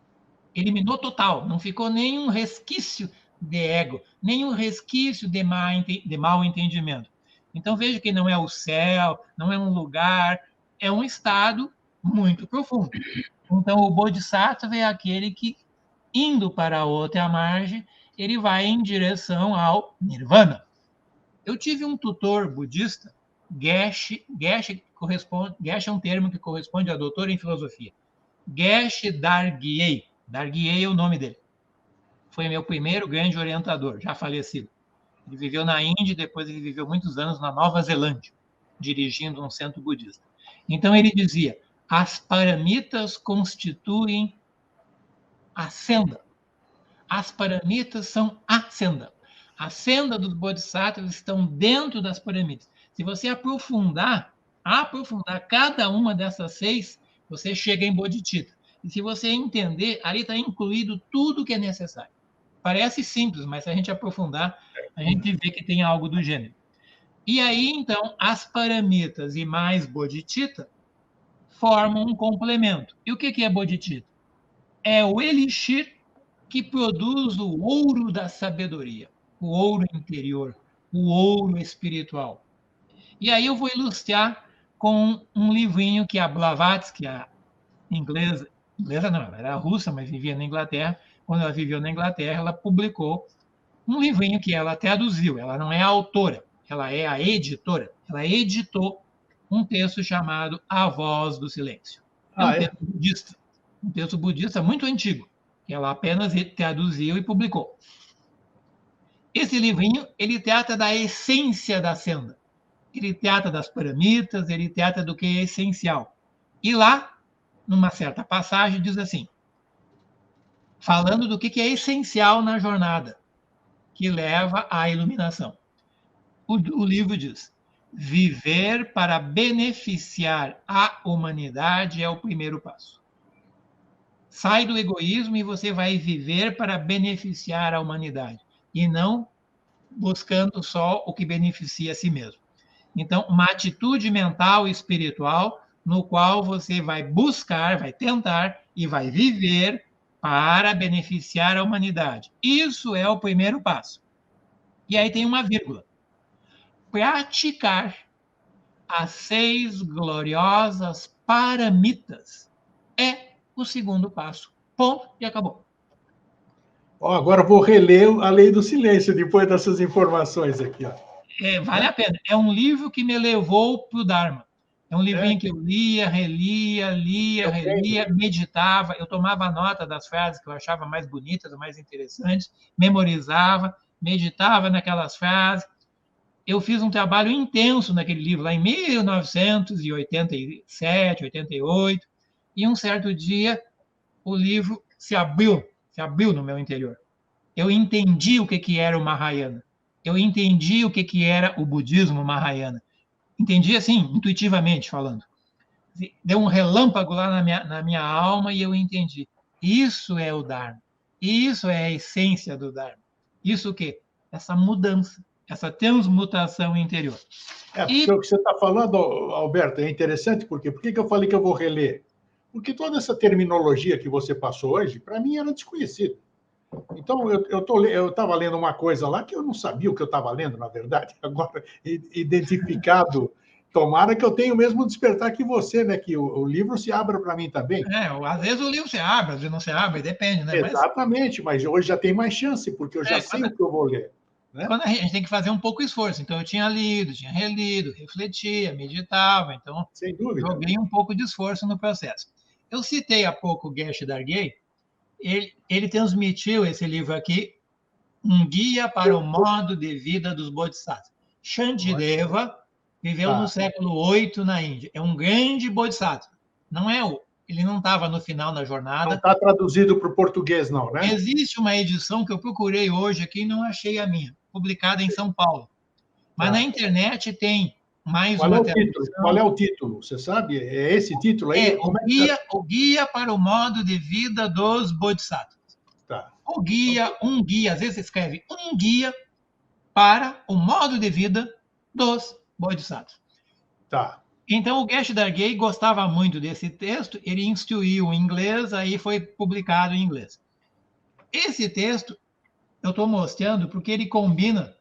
Eliminou total, não ficou nenhum resquício de ego, nenhum resquício de mal entendimento. Então veja que não é o céu, não é um lugar, é um estado muito profundo. Então o Bodhisattva é aquele que, indo para a outra margem, ele vai em direção ao Nirvana. Eu tive um tutor budista, Geshe é um termo que corresponde a doutor em filosofia. Geshe Dargyei. Dargyei é o nome dele. Foi meu primeiro grande orientador, já falecido. Ele viveu na Índia e depois ele viveu muitos anos na Nova Zelândia, dirigindo um centro budista. Então ele dizia, as paramitas constituem a senda. As paramitas são a senda. A senda dos bodhisattvas estão dentro das paramitas. Se você aprofundar cada uma dessas 6, você chega em bodhicitta. E se você entender, ali está incluído tudo que é necessário. Parece simples, mas se a gente aprofundar, a gente vê que tem algo do gênero. E aí, então, as paramitas e mais bodhicitta formam um complemento. E o que é bodhicitta? É o elixir que produz o ouro da sabedoria, o ouro interior, o ouro espiritual. E aí eu vou ilustrar com um livrinho que a Blavatsky, a inglesa não, ela era russa, mas vivia na Inglaterra. Quando ela viveu na Inglaterra, ela publicou um livrinho que ela traduziu. Ela não é a autora, ela é a editora. Ela editou um texto chamado A Voz do Silêncio. Um texto budista muito antigo, que ela apenas traduziu e publicou. Esse livrinho, ele trata da essência da senda. Ele trata das paramitas, ele trata do que é essencial. E lá, numa certa passagem, diz assim, falando do que é essencial na jornada, que leva à iluminação. O livro diz, viver para beneficiar a humanidade é o primeiro passo. Sai do egoísmo e você vai viver para beneficiar a humanidade, e não buscando só o que beneficia a si mesmo. Então, uma atitude mental e espiritual no qual você vai buscar, vai tentar e vai viver para beneficiar a humanidade. Isso é o primeiro passo. E aí tem uma vírgula. Praticar as 6 gloriosas paramitas é o segundo passo. Ponto e acabou. Agora vou reler a Lei do Silêncio depois dessas informações aqui. Vale a pena. É um livro que me levou para o Dharma. É um livrinho que eu lia, relia, meditava. Eu tomava nota das frases que eu achava mais bonitas, mais interessantes, memorizava, meditava naquelas frases. Eu fiz um trabalho intenso naquele livro, lá em 1987, 88, e um certo dia o livro se abriu no meu interior. Eu entendi o que era o Mahayana. Eu entendi o que era o budismo Mahayana. Entendi assim, intuitivamente falando. Deu um relâmpago lá na minha alma e eu entendi. Isso é o Dharma. Isso é a essência do Dharma. Isso o quê? Essa mudança, essa transmutação interior. Porque o que você está falando, Alberto, é interessante, porque por que eu falei que eu vou reler? Porque toda essa terminologia que você passou hoje, para mim, era desconhecida. Então, eu estava lendo uma coisa lá que eu não sabia o que eu estava lendo, na verdade. Agora, identificado, tomara que eu tenha o mesmo despertar que você, né? Que o livro se abra para mim também. Às vezes o livro se abre, às vezes não se abre, depende, né? Exatamente, mas hoje já tem mais chance, porque eu já sei o que eu vou ler. Né? Quando a gente tem que fazer um pouco de esforço. Então, eu tinha lido, tinha relido, refletia, meditava. Então, sem dúvida, joguei um pouco de esforço no processo. Eu citei há pouco o Geshe Dargyei. Ele transmitiu esse livro aqui um guia para o modo de vida dos bodhisattvas. Shantideva viveu no século VIII na Índia. É um grande bodhisattva. Ele não estava no final da jornada. Não está traduzido para o português, não, né? Existe uma edição que eu procurei hoje aqui e não achei a minha, publicada em São Paulo. Mas na internet tem mais uma tradução. Qual é o título? Você sabe? É esse título aí? O Guia para o Modo de Vida dos Bodhisattvas. Tá. Um guia, às vezes se escreve um guia para o modo de vida dos Bodhisattvas. Tá. Então, o Geshe Dargay gostava muito desse texto, ele instruiu em inglês, aí foi publicado em inglês. Esse texto eu estou mostrando porque ele combina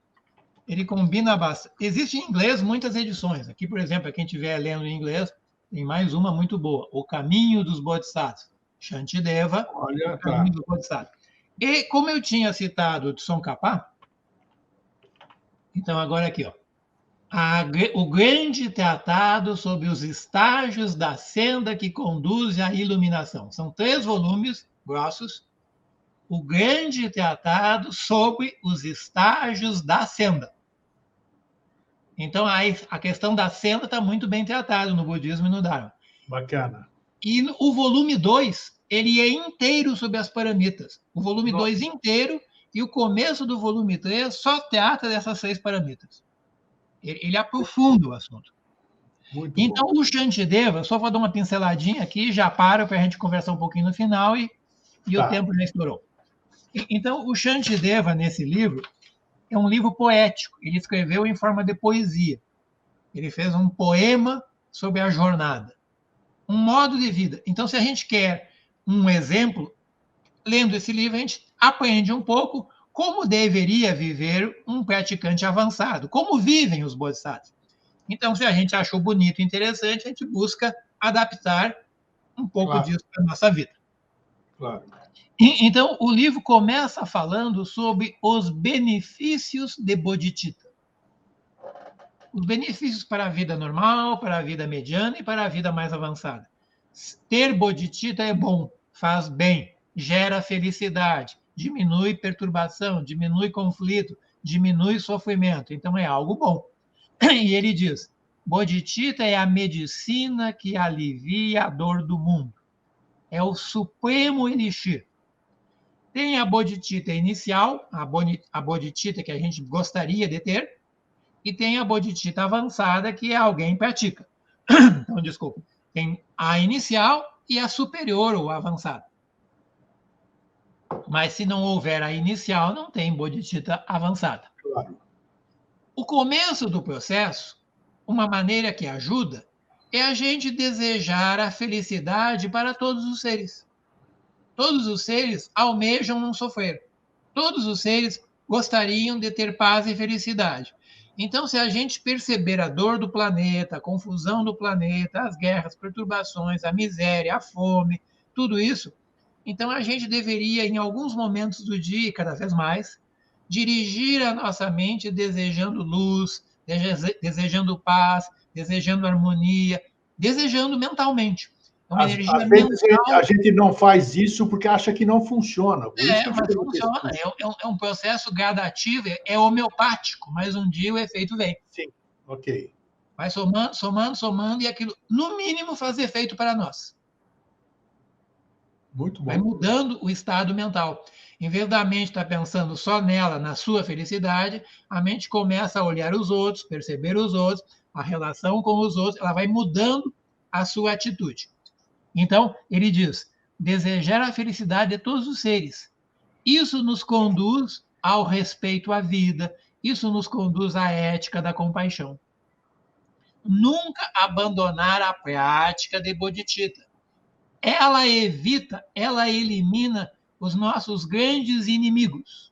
bastante. Existe em inglês muitas edições. Aqui, por exemplo, quem estiver lendo em inglês, tem mais uma muito boa, O Caminho dos Bodhisattvas, Shantideva, Olha, O Caminho dos Bodhisattvas. E como eu tinha citado o Tsongkhapa, então agora aqui, ó. O grande tratado sobre os estágios da senda que conduz à iluminação. São 3 volumes grossos. O grande tratado sobre os estágios da senda. Então, a questão da senda está muito bem tratada no budismo e no Dharma. Bacana. E o volume 2, ele é inteiro sobre as paramitas. O volume 2 inteiro e o começo do volume 3 só trata dessas 6 paramitas. Ele aprofunda o assunto. Muito então, bom. O Shantideva, só vou dar uma pinceladinha aqui, já paro para a gente conversar um pouquinho no final e o tempo já estourou. Então, o Shantideva, nesse livro, é um livro poético. Ele escreveu em forma de poesia. Ele fez um poema sobre a jornada. Um modo de vida. Então, se a gente quer um exemplo, lendo esse livro, a gente aprende um pouco como deveria viver um praticante avançado, como vivem os bodhisattvas. Então, se a gente achou bonito e interessante, a gente busca adaptar um pouco disso para a nossa vida. Claro. Então, o livro começa falando sobre os benefícios de bodhicitta. Os benefícios para a vida normal, para a vida mediana e para a vida mais avançada. Ter bodhicitta é bom, faz bem, gera felicidade, diminui perturbação, diminui conflito, diminui sofrimento. Então, é algo bom. E ele diz, bodhicitta é a medicina que alivia a dor do mundo. É o supremo elixir. Tem a bodhicitta inicial, a bodhicitta que a gente gostaria de ter, e tem a bodhicitta avançada, que alguém pratica. Então, desculpa. Tem a inicial e a superior ou avançada. Mas se não houver a inicial, não tem bodhicitta avançada. Claro. O começo do processo, uma maneira que ajuda, é a gente desejar a felicidade para todos os seres. Todos os seres almejam não sofrer. Todos os seres gostariam de ter paz e felicidade. Então, se a gente perceber a dor do planeta, a confusão do planeta, as guerras, perturbações, a miséria, a fome, tudo isso, então a gente deveria, em alguns momentos do dia, cada vez mais, dirigir a nossa mente desejando luz, desejando paz, desejando harmonia, desejando mentalmente. Uma energia mental. A gente não faz isso porque acha que não funciona. Mas funciona. É um processo gradativo, é homeopático, mas um dia o efeito vem. Sim, ok. Vai somando, e aquilo, no mínimo, faz efeito para nós. Muito bom. Vai mudando o estado mental. Em vez da mente estar pensando só nela, na sua felicidade, a mente começa a olhar os outros, perceber os outros, a relação com os outros, ela vai mudando a sua atitude. Então, ele diz, desejar a felicidade de todos os seres. Isso nos conduz ao respeito à vida, isso nos conduz à ética da compaixão. Nunca abandonar a prática de bodhicitta. Ela elimina os nossos grandes inimigos.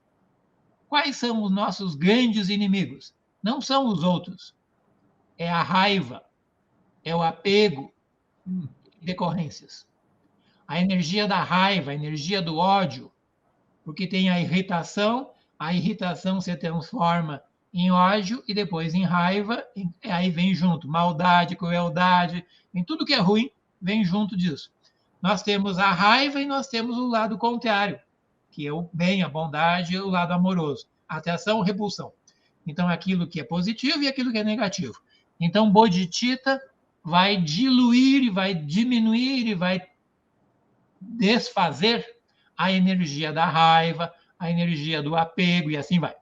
Quais são os nossos grandes inimigos? Não são os outros. É a raiva, é o apego, decorrências. A energia da raiva, a energia do ódio, porque tem a irritação se transforma em ódio e depois em raiva, aí vem junto maldade, crueldade, em tudo que é ruim, vem junto disso. Nós temos a raiva e nós temos o lado contrário, que é o bem, a bondade e o lado amoroso. Atração, repulsão. Então, aquilo que é positivo e aquilo que é negativo. Então, bodhicitta vai diluir e vai diminuir e vai desfazer a energia da raiva, a energia do apego e assim vai.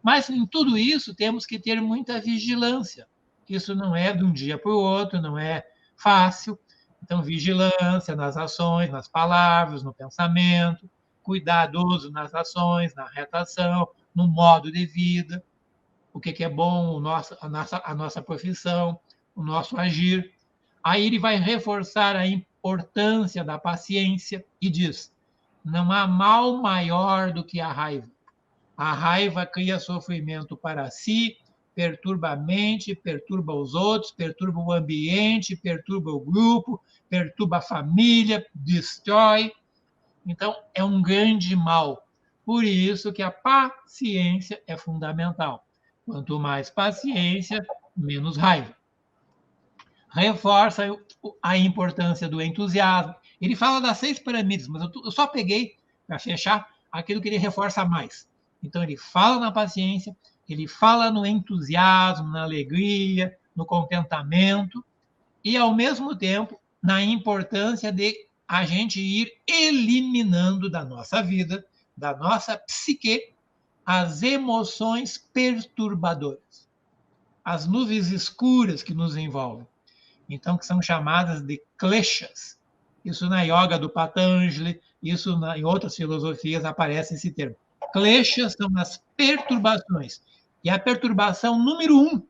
Mas em tudo isso temos que ter muita vigilância. Isso não é de um dia para o outro, não é fácil. Então, vigilância nas ações, nas palavras, no pensamento, cuidadoso nas ações, na retação, no modo de vida, o que é bom, a nossa profissão, o nosso agir. Aí ele vai reforçar a importância da paciência e diz: não há mal maior do que a raiva. A raiva cria sofrimento para si, perturba a mente, perturba os outros, perturba o ambiente, perturba o grupo, perturba a família, destrói. Então, é um grande mal. Por isso que a paciência é fundamental. Quanto mais paciência, menos raiva. Reforça a importância do entusiasmo. Ele fala das 6 pirâmides, mas eu só peguei, para fechar, aquilo que ele reforça mais. Então, ele fala na paciência, ele fala no entusiasmo, na alegria, no contentamento, e, ao mesmo tempo, na importância de a gente ir eliminando da nossa vida, da nossa psique, as emoções perturbadoras, as nuvens escuras que nos envolvem. Então, que são chamadas de kleshas. Isso na yoga do Patanjali, isso em outras filosofias aparece esse termo. Kleshas são as perturbações. E a perturbação número 1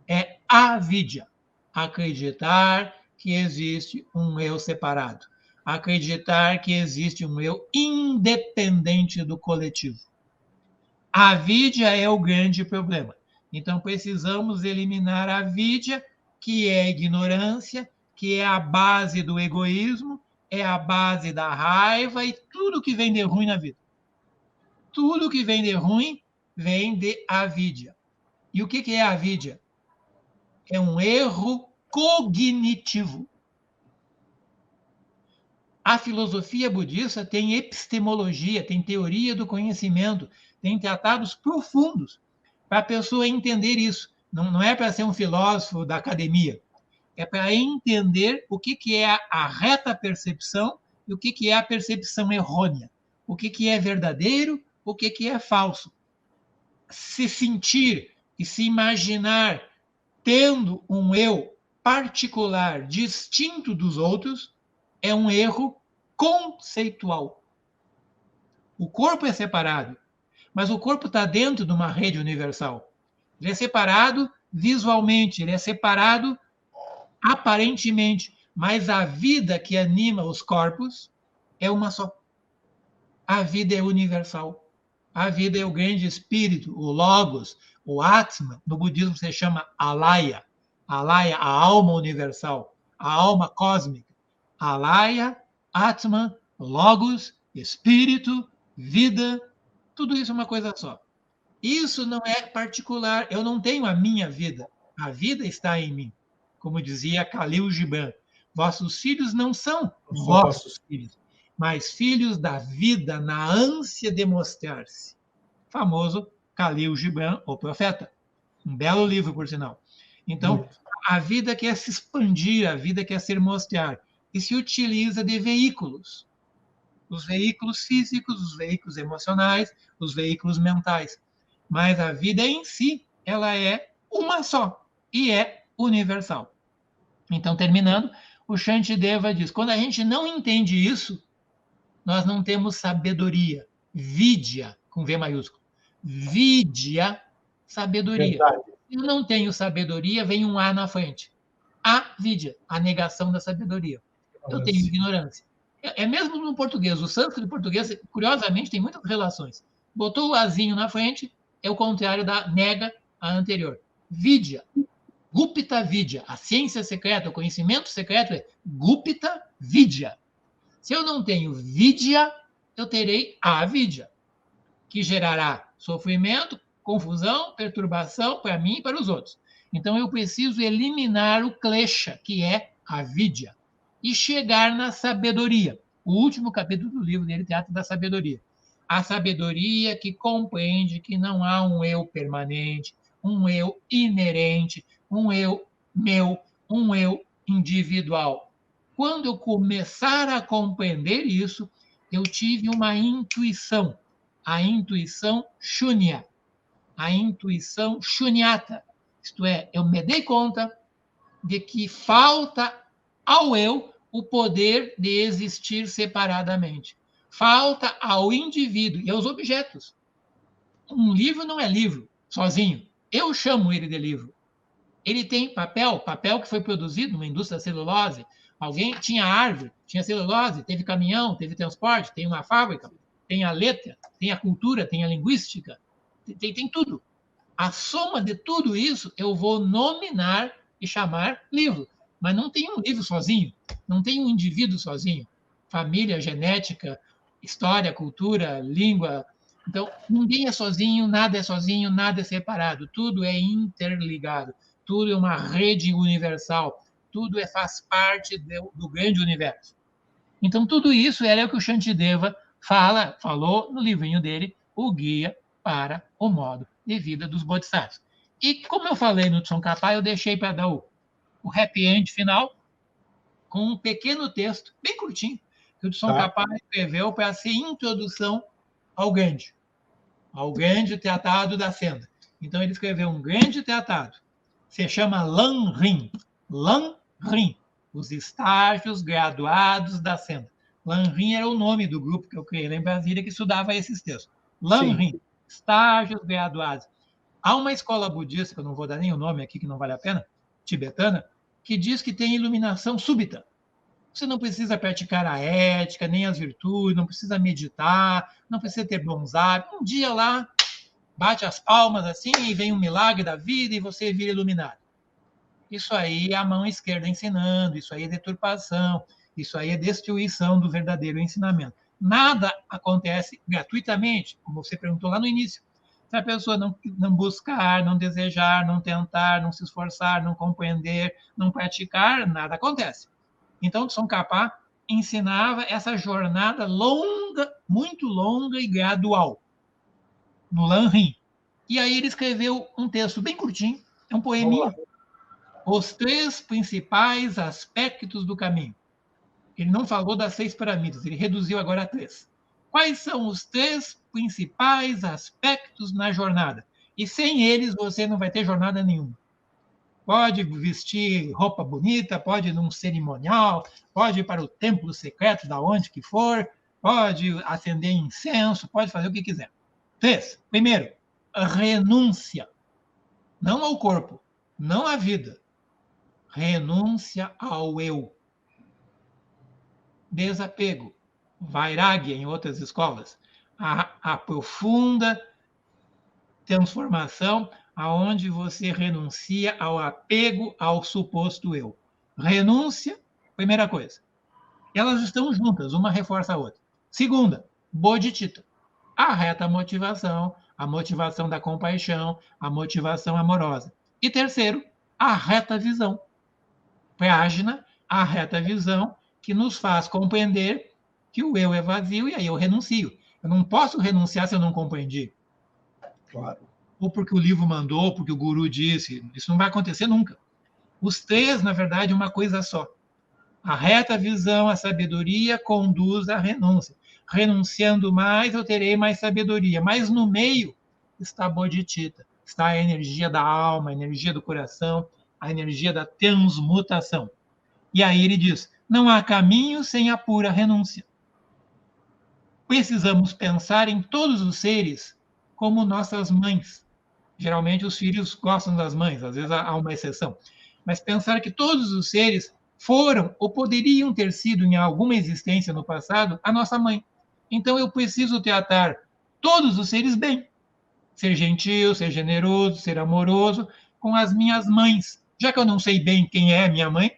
é avidya. Acreditar que existe um eu separado. Acreditar que existe um eu independente do coletivo. A avidya é o grande problema. Então, precisamos eliminar a avidya, que é a ignorância, que é a base do egoísmo, é a base da raiva e tudo que vem de ruim na vida. Tudo que vem de ruim vem de avidya. E o que é a avidya? É um erro cognitivo. A filosofia budista tem epistemologia, tem teoria do conhecimento, tem tratados profundos para a pessoa entender isso. Não é para ser um filósofo da academia, é para entender o que é a reta percepção e o que é a percepção errônea, o que é verdadeiro, o que é falso. Se sentir e se imaginar tendo um eu particular, distinto dos outros, é um erro conceitual. O corpo é separado, mas o corpo está dentro de uma rede universal. Ele é separado visualmente, ele é separado aparentemente, mas a vida que anima os corpos é uma só. A vida é universal. A vida é o grande espírito, o Logos, o Atma. No budismo se chama Alaya. Alaya, a alma universal, a alma cósmica. Alaya, Atma, Logos, espírito, vida, tudo isso é uma coisa só. Isso não é particular. Eu não tenho a minha vida. A vida está em mim. Como dizia Khalil Gibran, vossos filhos não são vossos filhos, mas filhos da vida na ânsia de mostrar-se. Famoso Khalil Gibran, o profeta. Um belo livro, por sinal. Então, a vida quer se expandir, a vida quer se mostrar, e se utiliza de veículos. Os veículos físicos, os veículos emocionais, os veículos mentais. Mas a vida em si, ela é uma só, e é universal. Então, terminando, o Shantideva diz, quando a gente não entende isso, nós não temos sabedoria. Vidya, com V maiúsculo. Vidya, sabedoria. Verdade. Se eu não tenho sabedoria, vem um A na frente. Avidya, a negação da sabedoria. Eu tenho ignorância. É mesmo no português. O sânscrito e o português, curiosamente, tem muitas relações. Botou o Azinho na frente, é o contrário da nega a anterior. Vidya. Gupta Vidya. A ciência secreta, o conhecimento secreto é Gupta Vidya. Se eu não tenho Vidya, eu terei Avidya, que gerará sofrimento, confusão, perturbação para mim e para os outros. Então, eu preciso eliminar o klesha, que é a Vidya, e chegar na sabedoria. o último capítulo do livro dele, Teatro da Sabedoria. A sabedoria que compreende que não há um eu permanente, um eu inerente, um eu meu, um eu individual. Quando eu começar a compreender isso, eu tive uma intuição, a intuição shunya, a intuição shunyata. Isto é, eu me dei conta de que falta ao eu o poder de existir separadamente. Falta ao indivíduo e aos objetos. Um livro não é livro sozinho. Eu chamo ele de livro. Ele tem papel que foi produzido numa indústria da celulose. Alguém tinha árvore, tinha celulose, teve caminhão, teve transporte, tem uma fábrica, tem a letra, tem a cultura, tem a linguística, tem tudo. A soma de tudo isso eu vou nominar e chamar livro. Mas não tem um livro sozinho, não tem um indivíduo sozinho. Família, genética, história, cultura, língua. Então, ninguém é sozinho, nada é separado. Tudo é interligado. Tudo é uma rede universal. Tudo faz parte do grande universo. Então, tudo isso é o que o Shantideva falou no livrinho dele, O Guia para o Modo de Vida dos Bodhisattvas. E, como eu falei no Tsongkhapa, eu deixei para dar o happy end final com um pequeno texto, bem curtinho, que o Tsongkhapa escreveu para ser introdução ao grande tratado da senda. Então, ele escreveu um grande tratado, se chama Lan Rin. Lan Rin, os estágios graduados da senda. Lan Rin era o nome do grupo que eu criei lá em Brasília, que estudava esses textos. Lan Rin, estágios graduados. Há uma escola budista, que eu não vou dar nem o nome aqui, que não vale a pena, tibetana, que diz que tem iluminação súbita. Você não precisa praticar a ética, nem as virtudes, não precisa meditar, não precisa ter bons hábitos. Um dia lá, bate as palmas assim e vem um milagre da vida e você vira iluminado. Isso aí é a mão esquerda ensinando, isso aí é deturpação, isso aí é destruição do verdadeiro ensinamento. Nada acontece gratuitamente, como você perguntou lá no início. Se a pessoa não buscar, não desejar, não tentar, não se esforçar, não compreender, não praticar, nada acontece. Então, Tsongkhapa ensinava essa jornada longa, muito longa e gradual, no Lan Rin. E aí ele escreveu um texto bem curtinho, é um poeminha, Os 3 principais aspectos do caminho. Ele não falou das 6 pirâmides, ele reduziu agora a 3. Quais são os 3 principais aspectos na jornada? E sem eles você não vai ter jornada nenhuma. Pode vestir roupa bonita, pode ir num cerimonial, pode ir para o templo secreto, da onde que for, pode acender incenso, pode fazer o que quiser. 3. Primeiro, renúncia. Não ao corpo, não à vida. Renúncia ao eu. Desapego. Vairagya, em outras escolas. A profunda transformação aonde você renuncia ao apego ao suposto eu. Renúncia, primeira coisa. Elas estão juntas, uma reforça a outra. Segunda, bodhicitta. A reta motivação, a motivação da compaixão, a motivação amorosa. E terceiro, a reta visão. Prajna, a reta visão, que nos faz compreender que o eu é vazio e aí eu renuncio. Eu não posso renunciar se eu não compreendi. Claro. Ou porque o livro mandou, ou porque o guru disse. Isso não vai acontecer nunca. Os 3, na verdade, é uma coisa só. A reta visão, a sabedoria, conduz à renúncia. Renunciando mais, eu terei mais sabedoria. Mas no meio está a bodhicitta. Está a energia da alma, a energia do coração, a energia da transmutação. E aí ele diz, não há caminho sem a pura renúncia. Precisamos pensar em todos os seres como nossas mães. Geralmente os filhos gostam das mães, às vezes há uma exceção. Mas pensar que todos os seres foram ou poderiam ter sido em alguma existência no passado a nossa mãe. Então eu preciso tratar todos os seres bem. Ser gentil, ser generoso, ser amoroso com as minhas mães. Já que eu não sei bem quem é minha mãe,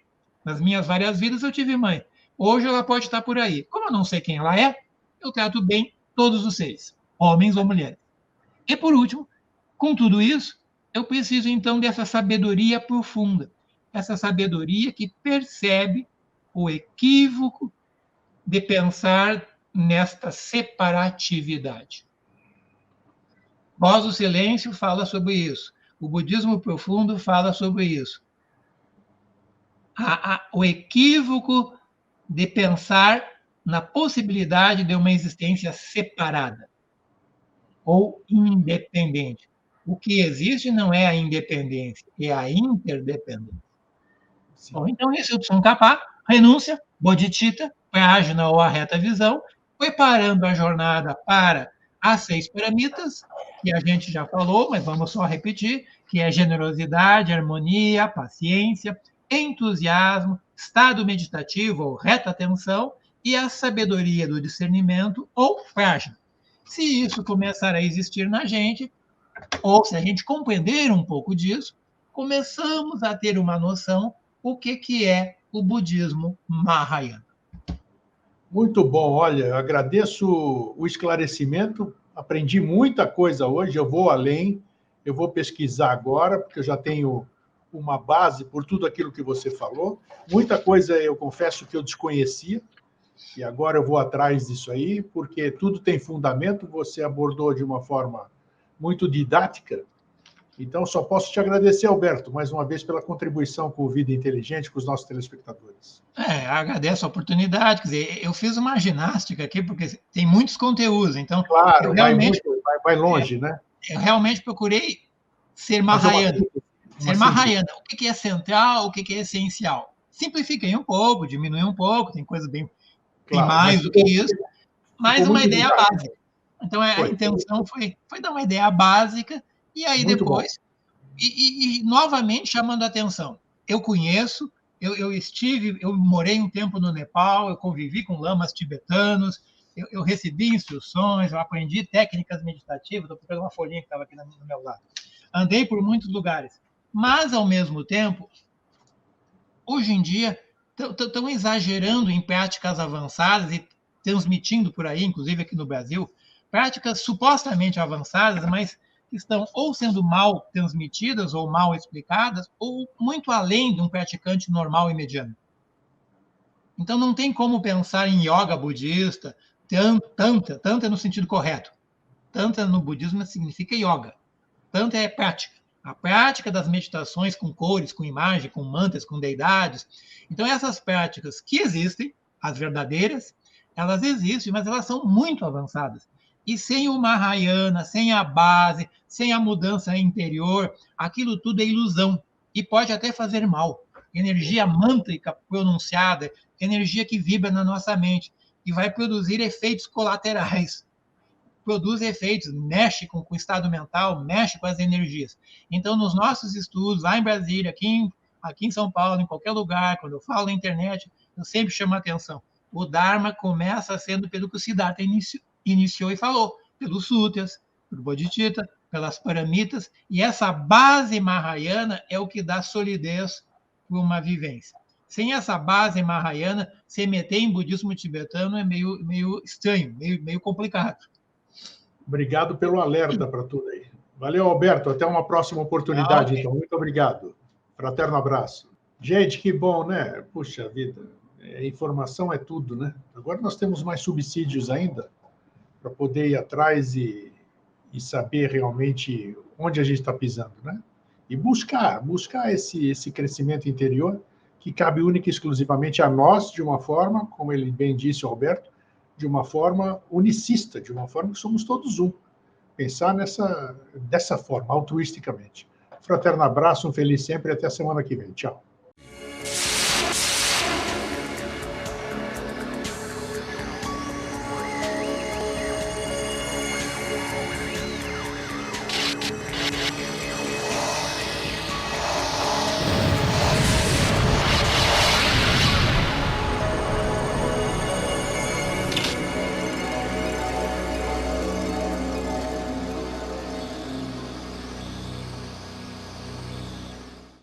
nas minhas várias vidas eu tive mãe. Hoje ela pode estar por aí. Como eu não sei quem ela é, eu trato bem todos os seres, homens ou mulheres. E por último, com tudo isso, eu preciso então dessa sabedoria profunda. Essa sabedoria que percebe o equívoco de pensar nesta separatividade. Voz do Silêncio fala sobre isso. O budismo profundo fala sobre isso. O equívoco de pensar na possibilidade de uma existência separada ou independente. O que existe não é a independência, é a interdependência. Bom, então, isso, Tsongkhapa, renúncia, bodhicitta, página ou a reta visão, preparando a jornada para as 6 paramitas, que a gente já falou, mas vamos só repetir, que é generosidade, harmonia, paciência, entusiasmo, estado meditativo ou reta atenção e a sabedoria do discernimento ou página. Se isso começar a existir na gente, ou se a gente compreender um pouco disso, começamos a ter uma noção o que é o budismo Mahayana. Muito bom, olha, agradeço o esclarecimento, aprendi muita coisa hoje, eu vou além, eu vou pesquisar agora, porque eu já tenho uma base por tudo aquilo que você falou. Muita coisa eu confesso que eu desconhecia, e agora eu vou atrás disso aí, porque tudo tem fundamento, você abordou de uma forma muito didática. Então, só posso te agradecer, Alberto, mais uma vez pela contribuição com o Vida Inteligente, com os nossos telespectadores. Agradeço a oportunidade. Quer dizer, eu fiz uma ginástica aqui, porque tem muitos conteúdos. Então, claro, vai longe, né? Eu realmente procurei ser Mahayana. Ser Mahayana. O que é central, o que é essencial. Simplifiquei um pouco, diminui um pouco, tem coisa bem mais do que isso, mas uma ideia básica. Então, a intenção foi dar uma ideia básica, e aí muito depois, e novamente chamando a atenção. Eu conheço, eu morei um tempo no Nepal, eu convivi com lamas tibetanos, eu recebi instruções, eu aprendi técnicas meditativas, estou procurando uma folhinha que estava aqui no meu lado. Andei por muitos lugares, mas, ao mesmo tempo, hoje em dia, estão exagerando em práticas avançadas e transmitindo por aí, inclusive aqui no Brasil, práticas supostamente avançadas, mas que estão ou sendo mal transmitidas ou mal explicadas, ou muito além de um praticante normal e mediano. Então, não tem como pensar em yoga budista, tantra no sentido correto. Tantra no budismo significa yoga. Tantra é prática. A prática das meditações com cores, com imagem, com mantras, com deidades. Então, essas práticas que existem, as verdadeiras, elas existem, mas elas são muito avançadas. E sem o Mahayana, sem a base, sem a mudança interior, aquilo tudo é ilusão. E pode até fazer mal. Energia mântrica pronunciada, energia que vibra na nossa mente e vai produzir efeitos colaterais. Produz efeitos, mexe com o estado mental, mexe com as energias. Então, nos nossos estudos, lá em Brasília, aqui em São Paulo, em qualquer lugar, quando eu falo na internet, eu sempre chamo a atenção. O Dharma começa sendo pelo que o Siddhartha iniciou e falou, pelos sutras, pelo Bodhicitta, pelas paramitas, e essa base Mahayana é o que dá solidez para uma vivência. Sem essa base Mahayana, se meter em budismo tibetano é meio estranho, meio complicado. Obrigado pelo alerta para tudo aí. Valeu, Alberto. Até uma próxima oportunidade, okay. Então. Muito obrigado. Fraterno abraço. Gente, que bom, né? Puxa vida, informação é tudo, né? Agora nós temos mais subsídios ainda para poder ir atrás e saber realmente onde a gente está pisando, né? E buscar esse crescimento interior que cabe única e exclusivamente a nós, de uma forma, como ele bem disse, o Alberto, de uma forma unicista, de uma forma que somos todos um. Pensar dessa forma, altruisticamente. Fraterno abraço, um feliz sempre e até a semana que vem. Tchau.